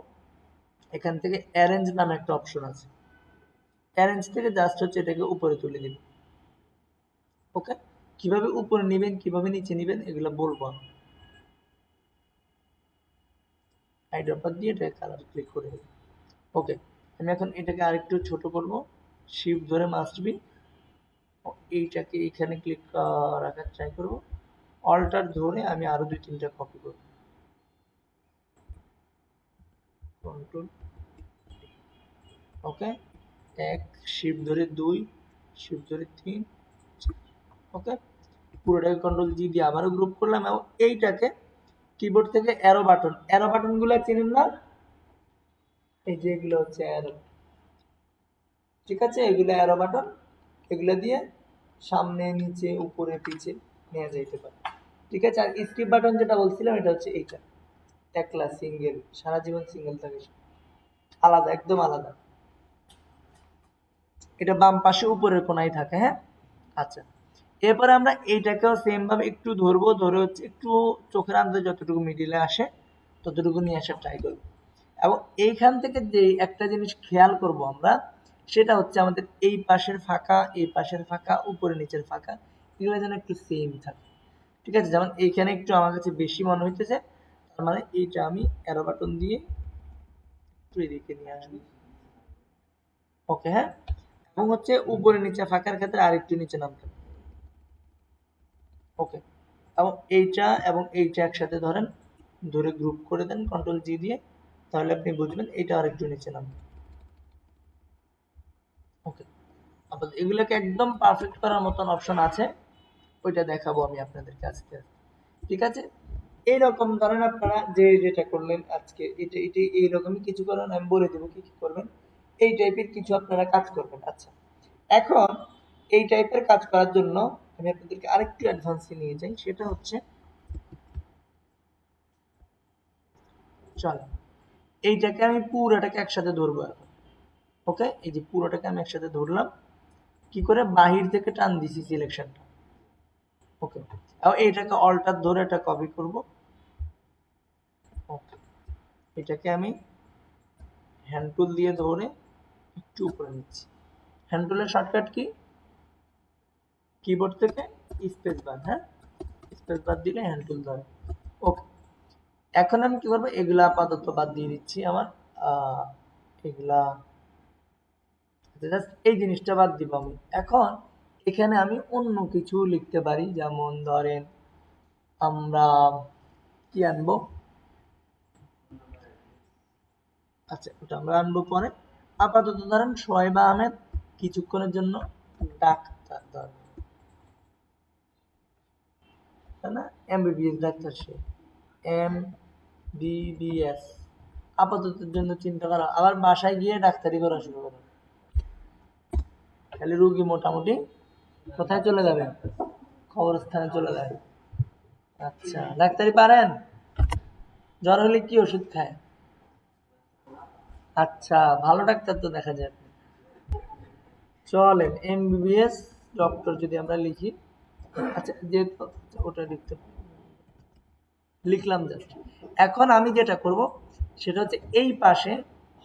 এখান থেকে অ্যারেঞ্জ নামে একটা অপশন আছে, অ্যারেঞ্জ থেকে জাস্ট হচ্ছে এটাকে উপরে তুলে দিন। ওকে, কিভাবে উপরে নেবেন কিভাবে নিচে নেবেন এগুলো বলবো আমি। আইড্রপার দিয়ে এটা কালার ক্লিক করে দিন। ওকে, আমি এখন এটাকে আরেকটু ছোট করব, শিফট ধরে মাস্ট বি এইটাকে এখানে ক্লিক রাখার ট্রাই করব, অল্টার ধরে আমি আরো 2-3টা কপি করব, কন্ট্রোল। ওকে, 1, শিফট ধরে 2, শিফট ধরে 3। ওকে, পুরোটাকে কন্ট্রোল জি দিয়ে আবারও গ্রুপ করলাম এবং এইটাকে কিবোর্ড থেকে অ্যারো বাটন গুলো চিনেন না, এই যে এগুলো হচ্ছে অ্যারো। ঠিক আছে, এগুলো অ্যারো বাটন, এগুলো দিয়ে সামনে নিচে উপরে পিছে নেওয়া যাইতে পারে। ঠিক আছে, আর স্কিপ বাটন যেটা বলছিলাম এটা হচ্ছে এইটা, একলা সিঙ্গেল, সারা জীবন সিঙ্গেল থাকে, আলাদা, একদম আলাদা। এটা বাম পাশে উপরের কোনায় থাকে। হ্যাঁ, আচ্ছা। এরপরে আমরা এইটাকেও সেম ভাবে একটু ধরবো, ধরে হচ্ছে একটু চোখের আন্দাজে যতটুকু মিডিলে আসে ততটুকু নিয়ে আসার ট্রাই করবো। এবং এইখান থেকে যে একটা জিনিস খেয়াল করব আমরা, সেটা হচ্ছে আমাদের এই পাশের ফাঁকা, এই পাশের ফাঁকা, উপরে নিচের ফাঁকা, এগুলো যেন একটু সেম থাকে। ঠিক আছে, যেমন এইখানে একটু আমার কাছে বেশি মনে হইতেছে, তার মানে এইটা আমি অ্যারো বাটন দিয়ে একটু এদিকে নিয়ে আসবো। ওকে, হ্যাঁ। এবং হচ্ছে উপরে নিচে ফাঁকার ক্ষেত্রে আরেকটু নিচে নামতে, ওকে। এবং এইটা একসাথে ধরেন, ধরে গ্রুপ করে দেন কন্ট্রোল জি দিয়ে, তাহলে আপনি বুঝবেন এটা আরেকটু নিচে নামবে। ওকে, আপাতত এগুলোকে একদম পারফেক্ট করার মতন অপশন আছে, ওইটা দেখাবো আমি আপনাদেরকে আজকে। ঠিক আছে, এইরকম ধরেন আপনারা যে যেটা করলেন আজকে, এটা এটা এইরকমই কিছু করেন, আমি বলে দেবো কি কি করবেন, এই টাইপের কিছু আপনারা কাজ করবেন। আচ্ছা, এখন এই টাইপের কাজ করার জন্য আমি আপনাদেরকে আরেকটু অ্যাডভান্সে নিয়ে যাই, সেটা হচ্ছে, চলো এইটাকে আমি পুরোটাকে একসাথে ধরবো এখন। ওকে, এই যে পুরোটাকে আমি একসাথে ধরলাম, কি করে বাহির থেকে টান দিছি সিলেকশনটা। ওকে, এবং এইটাকে অল্টার ধরে এটা কপি করব। ওকে, এটাকে আমি হ্যান্ড টুল দিয়ে ধরে একটু উপরে নিচ্ছি। হ্যান্ড টুলের শর্টকাট কি, কিবোর্ড থেকে স্পেস বার। হ্যাঁ, স্পেস বার দিলে হ্যান্ড টুল ধরে। ওকে, এখন আমি কি করবো, এগুলা আপাতত বাদ দিয়ে দিচ্ছি আমার, এগুলা জাস্ট এই জিনিসটা বাদ দিব আমি। এখন এখানে আমি অন্য কিছু লিখতে পারি, যেমন ধরেন আমরা কি আনবো, আচ্ছা ওটা আমরা আনবো পরে। আপাতত ধরেন সোহেব আহমেদ কিছুক্ষণের জন্য ডাক্তার, ধরেন তাই না, এমবিবিএস ডাক্তার, সে এমবিবিএস আপাততের জন্য চিন্তা করা, আবার বাসায় গিয়ে ডাক্তারি করা শুরু করা, তাহলে রুগী মোটামুটি কোথায় চলে যাবে, কবরস্থানে চলে যাবে। আচ্ছা, ডাক্তারি পারেন, জ্বর হলে কি ওষুধ খায়? আচ্ছা, ভালো ডাক্তার তো দেখা যায়। চলেন এমবিবিএস ডক্টর যদি আমরা লিখি, আচ্ছা যেহেতু ওটা লিখলাম জাস্ট। এখন আমি যেটা করব সেটা হচ্ছে এই পাশে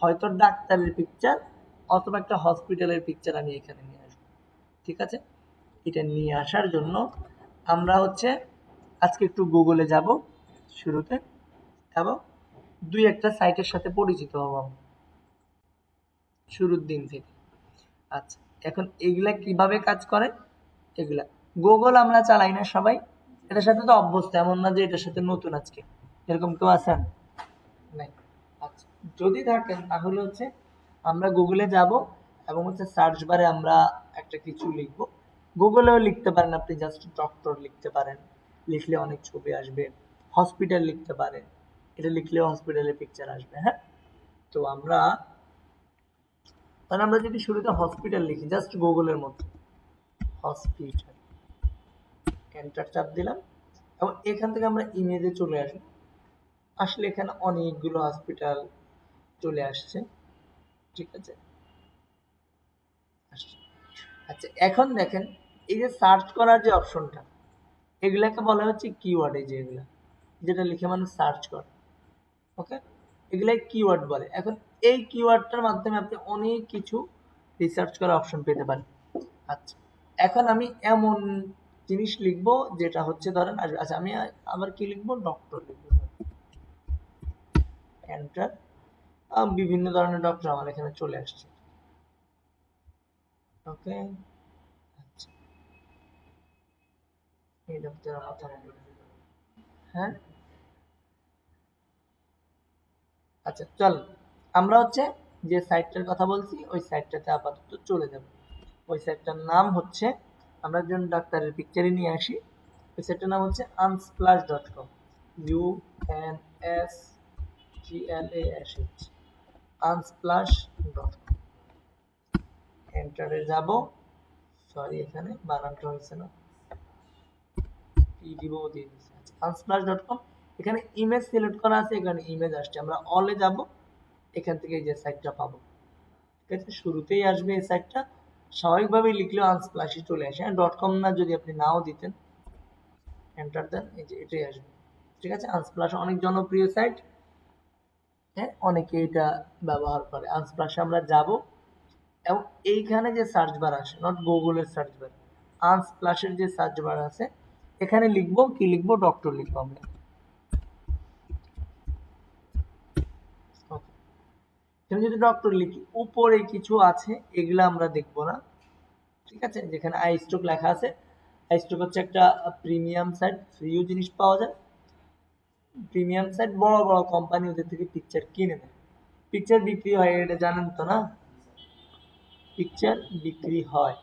হয়তো ডাক্তারের পিকচার অথবা একটা হসপিটালের পিকচার আমি এখানে নিয়ে আসবো। ঠিক আছে, এটা নিয়ে আসার জন্য আমরা হচ্ছে আজকে একটু গুগলে যাব শুরুতে, এবং দুই একটা সাইটের সাথে পরিচিত হব আমরা শুরুর দিন থেকে। আচ্ছা, এখন এগুলা কিভাবে কাজ করে, এগুলা গুগল আমরা চালাই না সবাই, এটার সাথে তো অভ্যস্ত, এমন না যে এটার সাথে নতুন আজকে, এরকম কেউ আছেন? নাই। আচ্ছা, যদি থাকেন তাহলে হচ্ছে আমরা গুগলে যাব, এবং হচ্ছে সার্চ বারে আমরা একটা কিছু লিখব। গুগলেও লিখতে পারেন আপনি, জাস্ট ডক্টর লিখতে পারেন, লিখলে অনেক ছবি আসবে। হসপিটাল লিখতে পারেন, এটা লিখলেও হসপিটালের পিকচার আসবে। হ্যাঁ, তো আমরা, তাহলে আমরা যদি শুরুতে হসপিটাল লিখি জাস্ট গুগলের মধ্যে, হসপিটাল, এন্টার চাপ দিলাম, এবং এখান থেকে আমরা ইমেজে চলে আসবো। আসলে এখানে অনেকগুলো হসপিটাল চলে আসছে। ঠিক আছে, আসছে। আচ্ছা, এখন দেখেন এই যে সার্চ করার যে অপশনটা, এগুলাকে বলা হচ্ছে কিওয়ার্ড, এই যে এগুলা যেটা লিখে মানুষ সার্চ করে। ওকে, এগুলাই কিওয়ার্ড বলে। এখন এই কিওয়ার্ডটার মাধ্যমে আপনি অনেক কিছু রিসার্চ করার অপশন পেতে পারেন। আচ্ছা, এখন আমি এমন জিনিস লিখবো যেটা হচ্ছে ধরেন আচ্ছা আমি আবার কি লিখবো, ডক্টর লিখবো, এন্টার, বিভিন্ন ধরনের ডক্টর আমার এখানে চলে আসছে। ওকে, আচ্ছা, এই ডক্টর আমার থাকবে। হ্যাঁ, আচ্ছা চল, আমরা হচ্ছে যে সাইটটার কথা বলছি ওই সাইটটাতে আপাতত চলে যাব। ওই সাইটটার নাম হচ্ছে, আমরা একজন ডাক্তারের পিকচারই নিয়ে আসি, ওই সাইটটার নাম হচ্ছে unsplash.com, UNSGLASH, unsplash.com। এন্টারে যাব, সরি এখানে বানানটা হয়েছে না, পিডিবো দিয়ে দিচ্ছি। আচ্ছা unsplash.com, এখানে ইমেজ সিলেক্ট করা আছে, এখানে ইমেজ আসছে, আমরা অলে যাব, এখান থেকে এই যে সাইটটা পাবো। ঠিক আছে, শুরুতেই আসবে এই সাইটটা, স্বাভাবিকভাবেই লিখলেও আনস্প্লাশই চলে আসে। ডট কম না যদি আপনি নাও দিতেন, এন্টার দেন, এই যে এটাই আসবে। ঠিক আছে, আনস্প্লাশ অনেক জনপ্রিয় সাইট, হ্যাঁ অনেকে এটা ব্যবহার করে। আনস্প্লাশে আমরা যাব এবং এইখানে যে সার্চ বার আসে, নট গুগলের সার্চ বার, আনস্প্লাশের যে সার্চ বার আছে, এখানে লিখবো কি, লিখবো ডক্টর, লিখবো আমরা। ওকে, এখানে যদি ডক্টর লিখি, উপরে কিছু আছে এগুলা আমরা দেখবো না। ঠিক আছে, যেখানে আই স্টক লেখা আছে, আই স্টক হচ্ছে একটা প্রিমিয়াম সাইট, ফ্রিও জিনিস পাওয়া যায়। প্রিমিয়াম সাইট, বড় বড় কোম্পানি ওদের থেকে পিকচার কিনে নেয়, পিকচার বিক্রি হয়, এটা জানেন তো না, পিকচার বিক্রি হয়।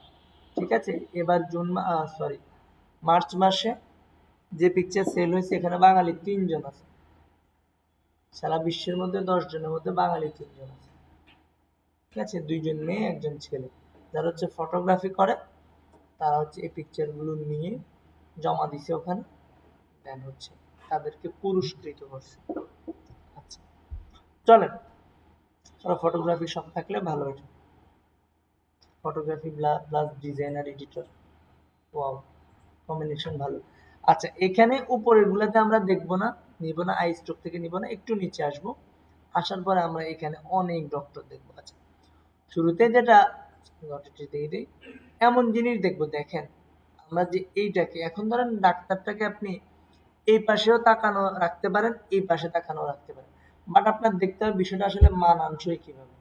ঠিক আছে, এবার সরি মার্চ মাসে যে পিকচার সেল হয়েছে, এখানে বাঙালি 3 জন আছে, সারা বিশ্বের মধ্যে 10 জনের মধ্যে বাঙালি 3 জন আছে। ঠিক আছে, 2 জন মেয়ে 1 জন ছেলে, যারা হচ্ছে ফটোগ্রাফি করে, তারা হচ্ছে এই পিকচারগুলো নিয়ে জমা দিছে ওখানে, দেন হচ্ছে তাদেরকে পুরস্কৃত করছে। আচ্ছা চলেন, ওরা ফটোগ্রাফি সব থাকলে ভালো হতো, photography plus designer editor, wow combination ভালো। আচ্ছা এখানে উপরের গুলাতে আমরা দেখবো না, নিব না, আই স্টক থেকে নিব না, একটু নিচে আসবো, আসার পরে আমরা এখানে অনেক ডক্টর দেখবো। আচ্ছা শুরুতে যেটা এমন জিনিস দেখবো, দেখেন আমরা যে এইটাকে এখন ধরেন ডাক্তারটাকে আপনি এই পাশেও তাকানো রাখতে পারেন, এই পাশে তাকানো রাখতে পারেন, বাট আপনার দেখতে হবে বিষয়টা আসলে মানানসই কিভাবে,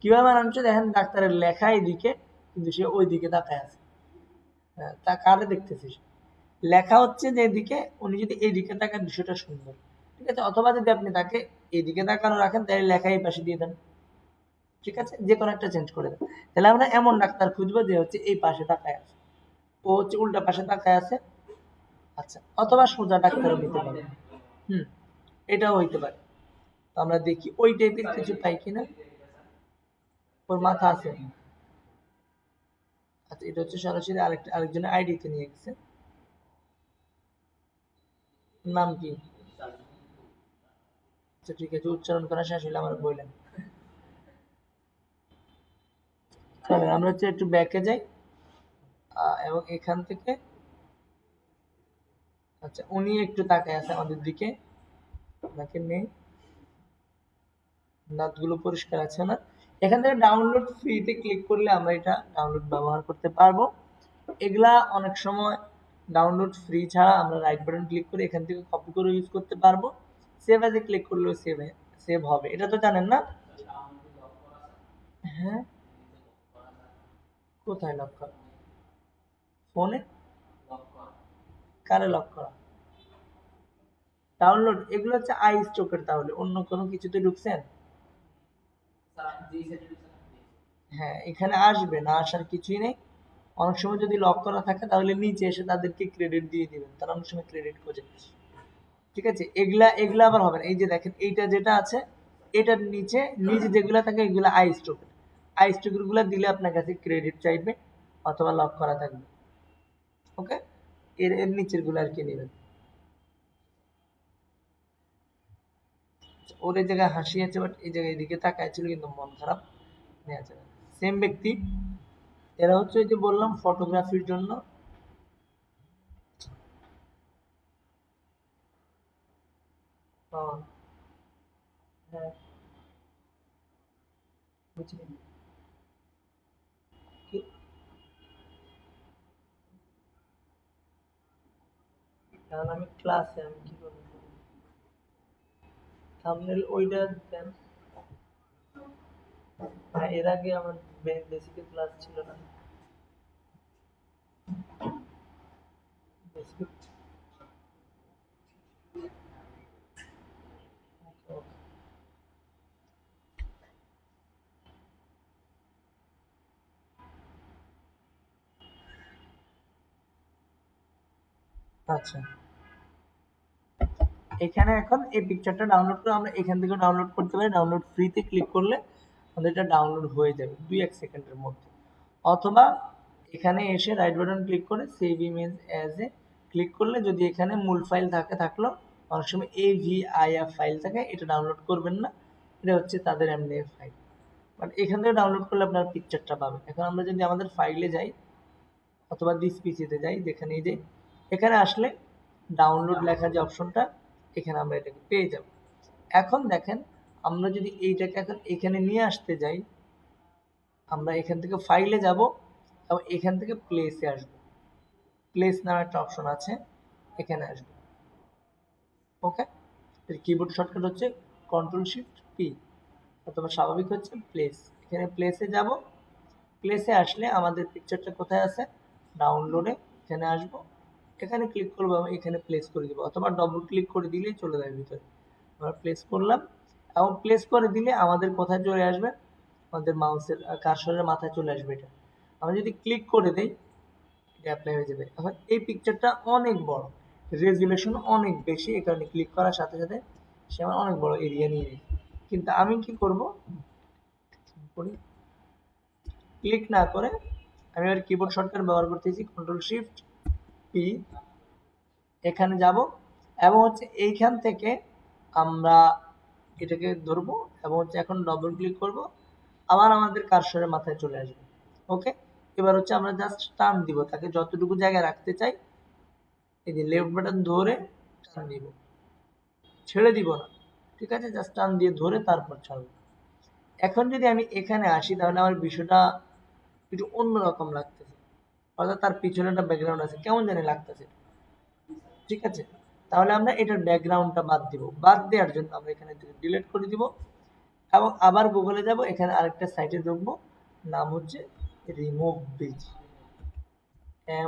কিভাবে মানানসই, দেখেন ডাক্তারের লেখা এদিকে কিন্তু সে ওই দিকে তাকায় আছে, হ্যাঁ, তা কারে দেখতেছিস, লেখা হচ্ছে যে এদিকে, উনি যদি এইদিকে তাকান বিষয়টা সুন্দর। ঠিক আছে, অথবা যদি আপনি তাকে এইদিকে তাকানো রাখেন, তাহলে লেখা এই পাশে দিয়ে দেন। ঠিক আছে, যে কোনো একটা চেঞ্জ করে দেন, তাহলে আমরা এমন ডাক্তার খুঁজবো যে হচ্ছে এই পাশে তাকায় আছে, ও হচ্ছে উল্টা পাশে তাকায় আছে। আচ্ছা, অথবা সোজা ডাক্তারও নিতে পারে, হুম, এটাও হইতে পারে। তো আমরা দেখি ওই টাইপের কিছু পাই কিনা, ওর মাথা আছে। আচ্ছা এটা হচ্ছে সরাসরি আরেকজনের আইডিতে নিয়ে গেছে, নাম কি, আচ্ছা ঠিক আছে, উচ্চারণ করা শেষ হলে আমার বললেন। চলেন আমরা হচ্ছে একটু ব্যাকে যাই, এবং এখান থেকে, আচ্ছা উনি একটু তাকায় আছে আমাদের দিকে, ওনাকে নেই, দাঁতগুলো পরিষ্কার আছে না। এখান থেকে ডাউনলোড ফ্রিতে ক্লিক করলে আমরা এটা ডাউনলোড ব্যবহার করতে পারবো। এগুলা অনেক সময় ডাউনলোড ফ্রি ছাড়া আমরা রাইট বাটন ক্লিক করে এখান থেকে কপি করে ইউজ করতে পারবো, সেভ অ্যাজে ক্লিক করলেও সেভ হবে, এটা তো জানেন না। হ্যাঁ, কোথায় লক করা, ফোনে, কারে লক করা, ডাউনলোড, এগুলো হচ্ছে আই স্টকের, তাহলে অন্য কোনো কিছুতে ঢুকছেন। হ্যাঁ এখানে আসবে না, আসার কিছুই নেই। অনেক সময় যদি লক করা থাকে তাহলে নিচে এসে তাদেরকে ক্রেডিট দিয়ে দিবেন, তারা অনেক সময় ক্রেডিট খোঁজে। ঠিক আছে, এগুলা এগুলা আবার হবে না, এই যে দেখেন এইটা যেটা আছে, এটার নিচে নিচে যেগুলা থাকে এগুলা আই স্টক, আই স্টকের গুলা দিলে আপনার কাছে ক্রেডিট চাইবে অথবা লক করা থাকবে। ওকে, এর এর নিচের গুলো আর কি নেবেন। ওর এই জায়গায় হাসি আছে, বাট এই জায়গায় এদিকে তাকায় ছিল কিন্তু মন খারাপ, নেওয়া যাবে। সেম ব্যক্তি, এরা হচ্ছে ওই যে বললাম ফটোগ্রাফির জন্য। হ্যাঁ বুঝলি, কি, কারণ আমি ক্লাসে, আমি কি করবো, থাম্বনেল ওইটা দেন। হ্যাঁ এর আগে আমার বেসিকের ক্লাস ছিল না, বেসিক। আচ্ছা এখানে এখন এই পিকচারটা ডাউনলোড করে আমরা এখান থেকে ডাউনলোড করতে পারি, ডাউনলোড ফ্রিতে ক্লিক করলে আমাদের এটা ডাউনলোড হয়ে যাবে 2-1 সেকেন্ডের মধ্যে। অথবা এখানে এসে রাইট বাটন ক্লিক করে save image as a click করলে যদি এখানে মূল ফাইল থাকলো, অনেক সময় AVIF ফাইল থাকে, এটা ডাউনলোড করবেন না, এটা হচ্ছে তাদের এমনি ফাইল। বাট এখান থেকে ডাউনলোড করলে আপনার পিকচারটা পাবেন। এখন আমরা যদি আমাদের ফাইলে যাই অথবা দিস পিসিতে যাই, যেখানে এই যে এখানে আসলে ডাউনলোড লেখা যে অপশনটা, এখানে আমরা এটাকে পেয়ে যাব। এখন দেখেন আমরা যদি এইটাকে এখন এখানে নিয়ে আসতে যাই, আমরা এখান থেকে ফাইলে যাব এবং এখান থেকে প্লেসে আসবো। প্লেস নামে একটা অপশন আছে, এখানে আসবো। ওকে, কিবোর্ড শর্টকাট হচ্ছে Ctrl+Shift+P অথবা স্বাভাবিক হচ্ছে প্লেস। এখানে প্লেসে যাব, প্লেসে আসলে আমাদের পিকচারটা কোথায় আছে, ডাউনলোডে। এখানে আসবো, এখানে ক্লিক করবো এবং এখানে প্লেস করে দিব, অথবা ডবল ক্লিক করে দিলেই চলে যাবে ভিতরে। আমরা প্লেস করলাম এবং প্লেস করে দিলে আমাদের কোথায় চলে আসবে, আমাদের মাউসের কার্সরের মাথায় চলে আসবে এটা। আমরা যদি ক্লিক করে দেই এটা অ্যাপ্লাই হয়ে যাবে। এখন এই পিকচারটা অনেক বড়, রেজুলেশন অনেক বেশি, এই কারণে ক্লিক করার সাথে সাথে সে আমার অনেক বড় এরিয়া নিয়ে নেবে। কিন্তু আমি কি করব, ক্লিক না করে আমি আর কিবোর্ড শর্টকাট ব্যবহার করতেছি Ctrl+Shift+P, এখানে যাব এবং হচ্ছে এইখান থেকে আমরা এটাকে ধরবো এবং হচ্ছে এখন ডবল ক্লিক করব, আবার আমাদের কার্সরের মাথায় চলে আসবে। ওকে, এবার হচ্ছে আমরা জাস্ট টান দিব, তাকে যতটুকু জায়গায় রাখতে চাই এই যে লেফট বাটন ধরে টান দিব, ছেড়ে দিব না, ঠিক আছে, জাস্ট টান দিয়ে ধরে তারপর ছাড়বো। এখন যদি আমি এখানে আসি তাহলে আমার বিষয়টা একটু অন্যরকম লাগতেছে, অর্থাৎ তার পিছনে একটা ব্যাকগ্রাউন্ড আছে, কেমন জানি লাগতেছে, ঠিক আছে। তাহলে আমরা এটার ব্যাকগ্রাউন্ডটা বাদ দিব, বাদ দেওয়ার জন্য আমরা এখানে ডিলিট করে দিব এবং আবার গুগলে যাব, এখানে আরেকটা সাইটে ঢুকবো, নাম হচ্ছে remove busy,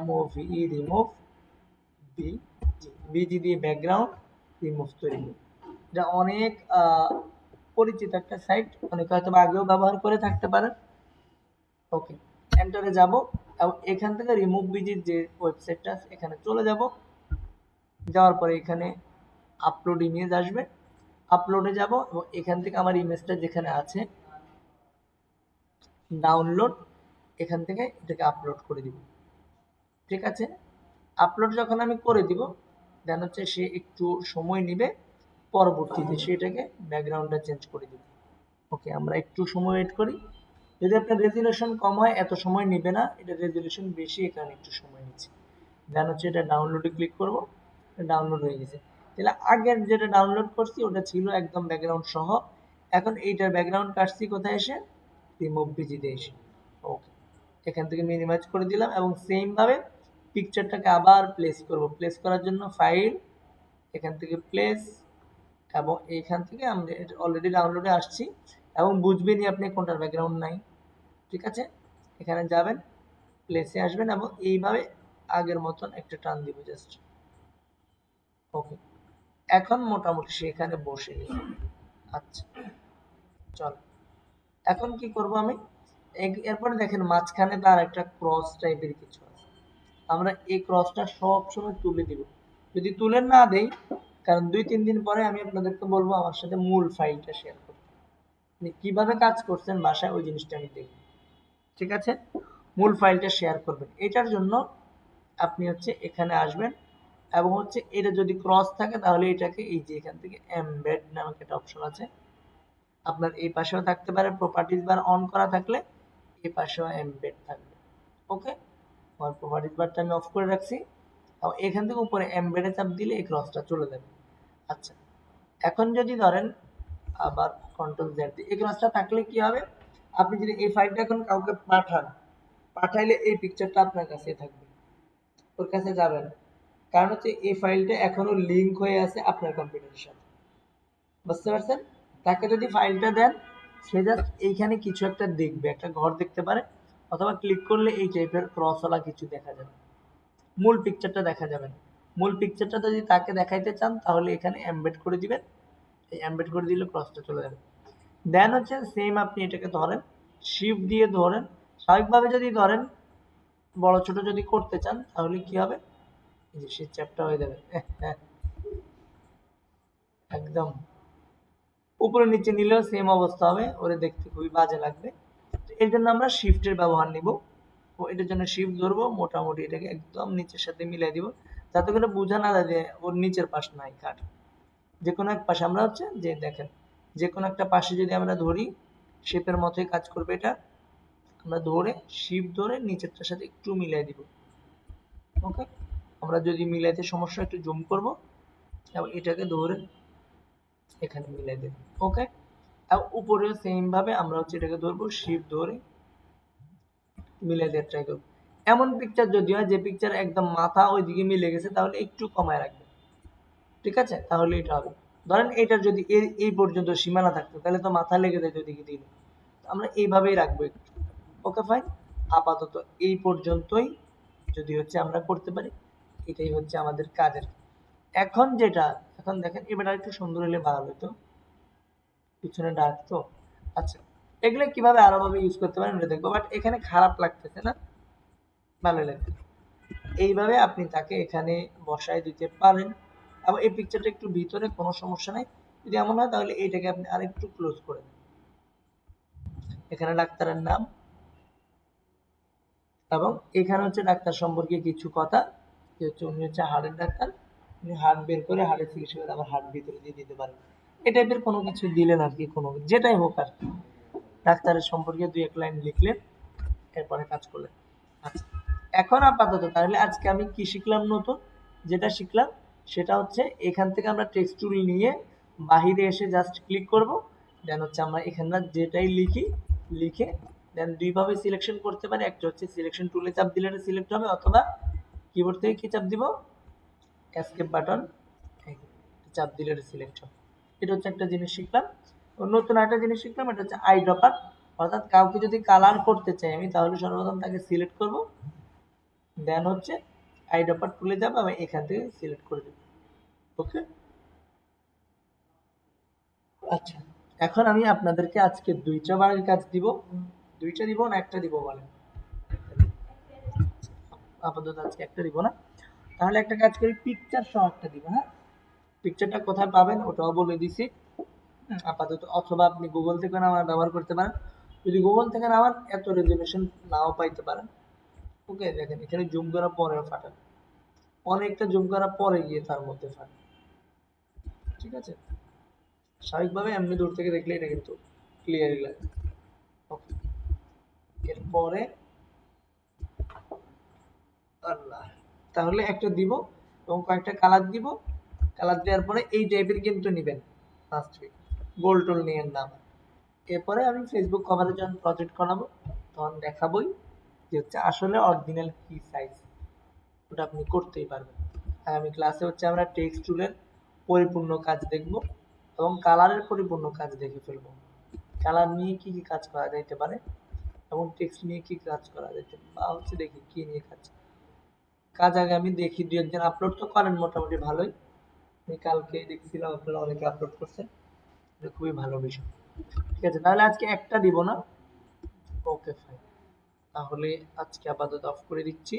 MOVE remove busy দিয়ে ব্যাকগ্রাউন্ড রিমুভ তৈরি করব। এটা অনেক পরিচিত একটা সাইট, অনেকে হয়তো আগেও ব্যবহার করে থাকতে পারেন। ওকে, এন্টারে যাব এবং এখান থেকে রিমুভ বিজির যে ওয়েবসাইটটা আছে এখানে চলে যাব। যাওয়ার পরে এখানে আপলোড ইমেজ আসবে, আপলোডে যাব এবং এখান থেকে আমার ইমেজটা যেখানে আছে ডাউনলোড, এখান থেকে এটাকে আপলোড করে দিব, ঠিক আছে। আপলোড যখন আমি করে দিব দেন হচ্ছে সে একটু সময় নেবে, পরবর্তীতে সেটাকে ব্যাকগ্রাউন্ডটা চেঞ্জ করে দিব। ওকে, আমরা একটু সময় ওয়েট করি। যদি আপনার রেজুলেশন কম হয় এত সময় নেবে না, এটা রেজুলেশন বেশি এখানে একটু সময় নিচ্ছে। দেন হচ্ছে এটা ডাউনলোডে ক্লিক করব, ডাউনলোড হয়ে গেছে। তাহলে আগের যেটা ডাউনলোড করছি ওটা ছিল একদম ব্যাকগ্রাউন্ড সহ, এখন এইটার ব্যাকগ্রাউন্ড কাটছি কোথায় এসে, রিমুভ বিজিতে এসে। ওকে, এখান থেকে মিনিমাইজ করে দিলাম এবং সেম ভাবে পিকচারটাকে আবার প্লেস করব। প্লেস করার জন্য ফাইল, এখান থেকে প্লেস এবং এইখান থেকে আমরা অলরেডি ডাউনলোডে আসছি এবং বুঝবেনই আপনি কোনটার ব্যাকগ্রাউন্ড নাই, ঠিক আছে। এখানে যাবেন, প্লেসে আসবেন এবং এইভাবে আগের মতন একটা টান দিব জাস্ট। ওকে, এখন মোটামুটি সে এখানে বসে গেছে। আচ্ছা, চল এখন কি করব আমি, এরপরে দেখেন মাঝখানে তার একটা ক্রস টাইপের কিছু আছে, আমরা এই ক্রসটা সব সময় তুলে দিব। যদি তুলে না দেই, কারণ 2-3 দিন পরে আমি আপনাদেরকে বলবো আমার সাথে মূল ফাইলটা শেয়ার করতে, আপনি কিভাবে কাজ করছেন বাসায় ওই জিনিসটা আমি দেখব, ঠিক আছে। মূল ফাইলটা শেয়ার করবেন, এটার জন্য আপনি হচ্ছে এখানে আসবেন এবং হচ্ছে এটা যদি ক্রস থাকে তাহলে এটাকে এই যে এখান থেকে এমবেড নামক একটা অপশন আছে, আপনার এই পাশেও থাকতে পারে, প্রপার্টিজ বার অন করা থাকলে এই পাশেও এমবেড থাকবে। ওকে, আমার প্রপার্টিজ বারটা আমি অফ করে রাখছি এবং এখান থেকে উপরে এমবেডে চাপ দিলে এই ক্রসটা চলে যাবে। আচ্ছা, এখন যদি ধরেন আবার Ctrl+Z এই ক্রসটা থাকলে কি হবে, আপনি যদি এই ফাইলটা এখন কাউকে পাঠান, পাঠাইলে এই পিকচারটা আপনার কাছেই থাকবে, ওর কাছে যাবে না, কারণ হচ্ছে এই ফাইলটা এখনো লিংক হয়ে আছে আপনার কম্পিউটারের সাথে, বুঝতে পারছেন। তাকে যদি ফাইলটা দেন সে জাস্ট এইখানে কিছু একটা দেখবে, একটা ঘর দেখতে পারে অথবা ক্লিক করলে এই টাইপের ক্রসওয়ালা কিছু দেখা যাবে, মূল পিকচারটা দেখা যাবে না। মূল পিকচারটা যদি তাকে দেখাইতে চান তাহলে এখানে এমবেড করে দিবেন, এই এমবেড করে দিলে ক্রসটা চলে যাবে। দেন হচ্ছে সেম আপনি এটাকে ধরেন, শিফট দিয়ে ধরেন, স্বাভাবিকভাবে যদি ধরেন বড় ছোট যদি করতে চান তাহলে কি হবে, এই যে সে চ্যাপটা হয়ে যাবে একদম উপরে নিচে নিলেও সেম অবস্থা হবে, ওরে দেখতে খুবই বাজে লাগবে। এর জন্য আমরা শিফটের ব্যবহার নিব, এটার জন্য শিফট ধরবো, মোটামুটি এটাকে একদম নিচের সাথে মিলাই দিব, যাতে করে বোঝা না যায় যে ওর নিচের পাশ নাই কাট। যে কোনো এক পাশে আমরা হচ্ছে যে দেখেন, যে কোনো একটা পাশে যদি আমরা ধরি শেপের মতোই কাজ করবে এটা। আমরা ধরে শিফট ধরে নিচেরটার সাথে একটু মিলাই দিব। ওকে, আমরা যদি মিলাইতে সমস্যা একটু জুম করব এবং এটাকে ধরে এখানে মিলাই দেব। ওকে, আর উপরেও সেম ভাবে আমরা হচ্ছে এটাকে ধরবো, শিফট ধরে মিলাই দেওয়ার ট্রাই করবো। এমন পিকচার যদি হয় যে পিকচার একদম মাথা ওইদিকে মিলে গেছে, তাহলে একটু কমায় রাখবেন, ঠিক আছে? তাহলে এটা হবে। ধরেন এটার যদি এই পর্যন্ত সীমানা থাকতো, তাহলে তো মাথা লেগে যেত ওইদিকে দিলে। আমরা এইভাবেই রাখবো একটু। ওকে ফাইন, আপাতত এই পর্যন্তই যদি হচ্ছে আমরা করতে পারি, এটাই হচ্ছে আমাদের কাজের। এখন যেটা, এখন দেখেন এবার একটু সুন্দর হলে ভালো হতো, পিছনে ডাক তো। আচ্ছা, এগুলো কিভাবে আরো ভাবে ইউজ করতে পারেন এটা দেখবো, বাট এখানে খারাপ লাগতেছে না, ভালো লাগছে। এইভাবে আপনি তাকে এখানে বসায় দিতে পারেন, এবং এই পিকচারটা একটু ভিতরে, কোনো সমস্যা নাই। যদি এমন হয় তাহলে এইটাকে আপনি আরেকটু ক্লোজ করে দেন। এখানে ডাক্তারের নাম, এবং এখানে হচ্ছে ডাক্তার সম্পর্কে কিছু কথা, যে হচ্ছে উনি হচ্ছে হাড়ের ডাক্তার, উনি হাড় বের করে হাড়ের চিকিৎসা করে আবার হাড় ভিতরে দিয়ে দিতে পারেন। এই টাইপের কোনো কিছু দিলেন আর কি, কোনো যেটাই হোক আর কি, ডাক্তারের সম্পর্কে দুই এক লাইন লিখলেন, এরপরে কাজ করলেন। আচ্ছা, এখন আপাতত তাহলে আজকে আমি কি শিখলাম নতুন, যেটা শিখলাম সেটা হচ্ছে এখান থেকে আমরা টেক্সট টুল নিয়ে বাহিরে এসে জাস্ট ক্লিক করব, দেন হচ্ছে আমরা এখানটা যেটাই লিখি লিখে দেন দুইভাবে সিলেকশন করতে পারি। একটা হচ্ছে সিলেকশন টুলে চাপ দিলে এটা সিলেক্ট হবে, অথবা কিবোর্ড থেকে কি চাপ দিব, এসকেপ বাটন চাপ দিলে এটা সিলেক্ট হবে। এটা হচ্ছে একটা জিনিস শিখলাম। নতুন একটা জিনিস শিখলাম, এটা হচ্ছে আই ড্রপার। অর্থাৎ কাউকে যদি কালার করতে চাই আমি, তাহলে সর্বপ্রথম তাকে সিলেক্ট করব, দেন হচ্ছে আই ড্রপার টুলে যাবো, আমি এখান থেকে সিলেক্ট করে দেবো। ওকে, আচ্ছা, এখন আমি আপনাদেরকে আজকে দুইটা বারের কাজ দিব। দুইটা দিব না একটা দিব বলেন? আপাতত আজকে একটা দিব না, তাহলে একটা কাজ করি, পিকচার সহ একটা দিব। হ্যাঁ, পিকচারটা কোথায় পাবেন ওটাও বলে দিছি আপাতত, অথবা আপনি গুগল থেকে নামার ব্যবহার করতে পারেন। যদি গুগল থেকে নামান এত রেজলিউশন নাও পাইতে পারেন। ওকে, দেখেন এখানে জুম করার পরে ফাটান, অনেকটা জুম করার পরে গিয়ে তার মধ্যে ফাটে, ঠিক আছে? স্বাভাবিকভাবে এমনি দূর থেকে দেখলে এটা কিন্তু ক্লিয়ারই লাগে। ওকে, এরপরে আল্লাহ, তাহলে একটা দিব এবং কয়েকটা কালার দিব। কালার দেওয়ার পরে এই টাইপের কিন্তু নেবেন, ফার্স্ট উইক গোল টোল নিয়ে নাম। এরপরে আমি ফেসবুক কভারে যখন প্রজেক্ট করাবো, তখন দেখাবোই যে হচ্ছে আসলে অরিজিনাল কি সাইজ, ওটা আপনি করতেই পারবেন। আগামী ক্লাসে হচ্ছে আমরা টেক্সট টুলের পরিপূর্ণ কাজ দেখব এবং কালারের পরিপূর্ণ কাজ দেখে ফেলবো। কালার নিয়ে কি কি কাজ করা যাইতে পারে এবং টেক্সট নিয়ে কি কাজ করা যাইতে পারে, বা হচ্ছে দেখি কি নিয়ে কাজ কাজ আগে আমি দেখি। দু একজন আপলোড তো করেন মোটামুটি ভালোই, আমি কালকে দেখছিলাম আপনারা অনেকে আপলোড করছেন, এটা খুবই ভালো বিষয়। ঠিক আছে, তাহলে আজকে একটা দিব না। ওকে ফাইন, তাহলে আজকে আপাতত অফ করে দিচ্ছি।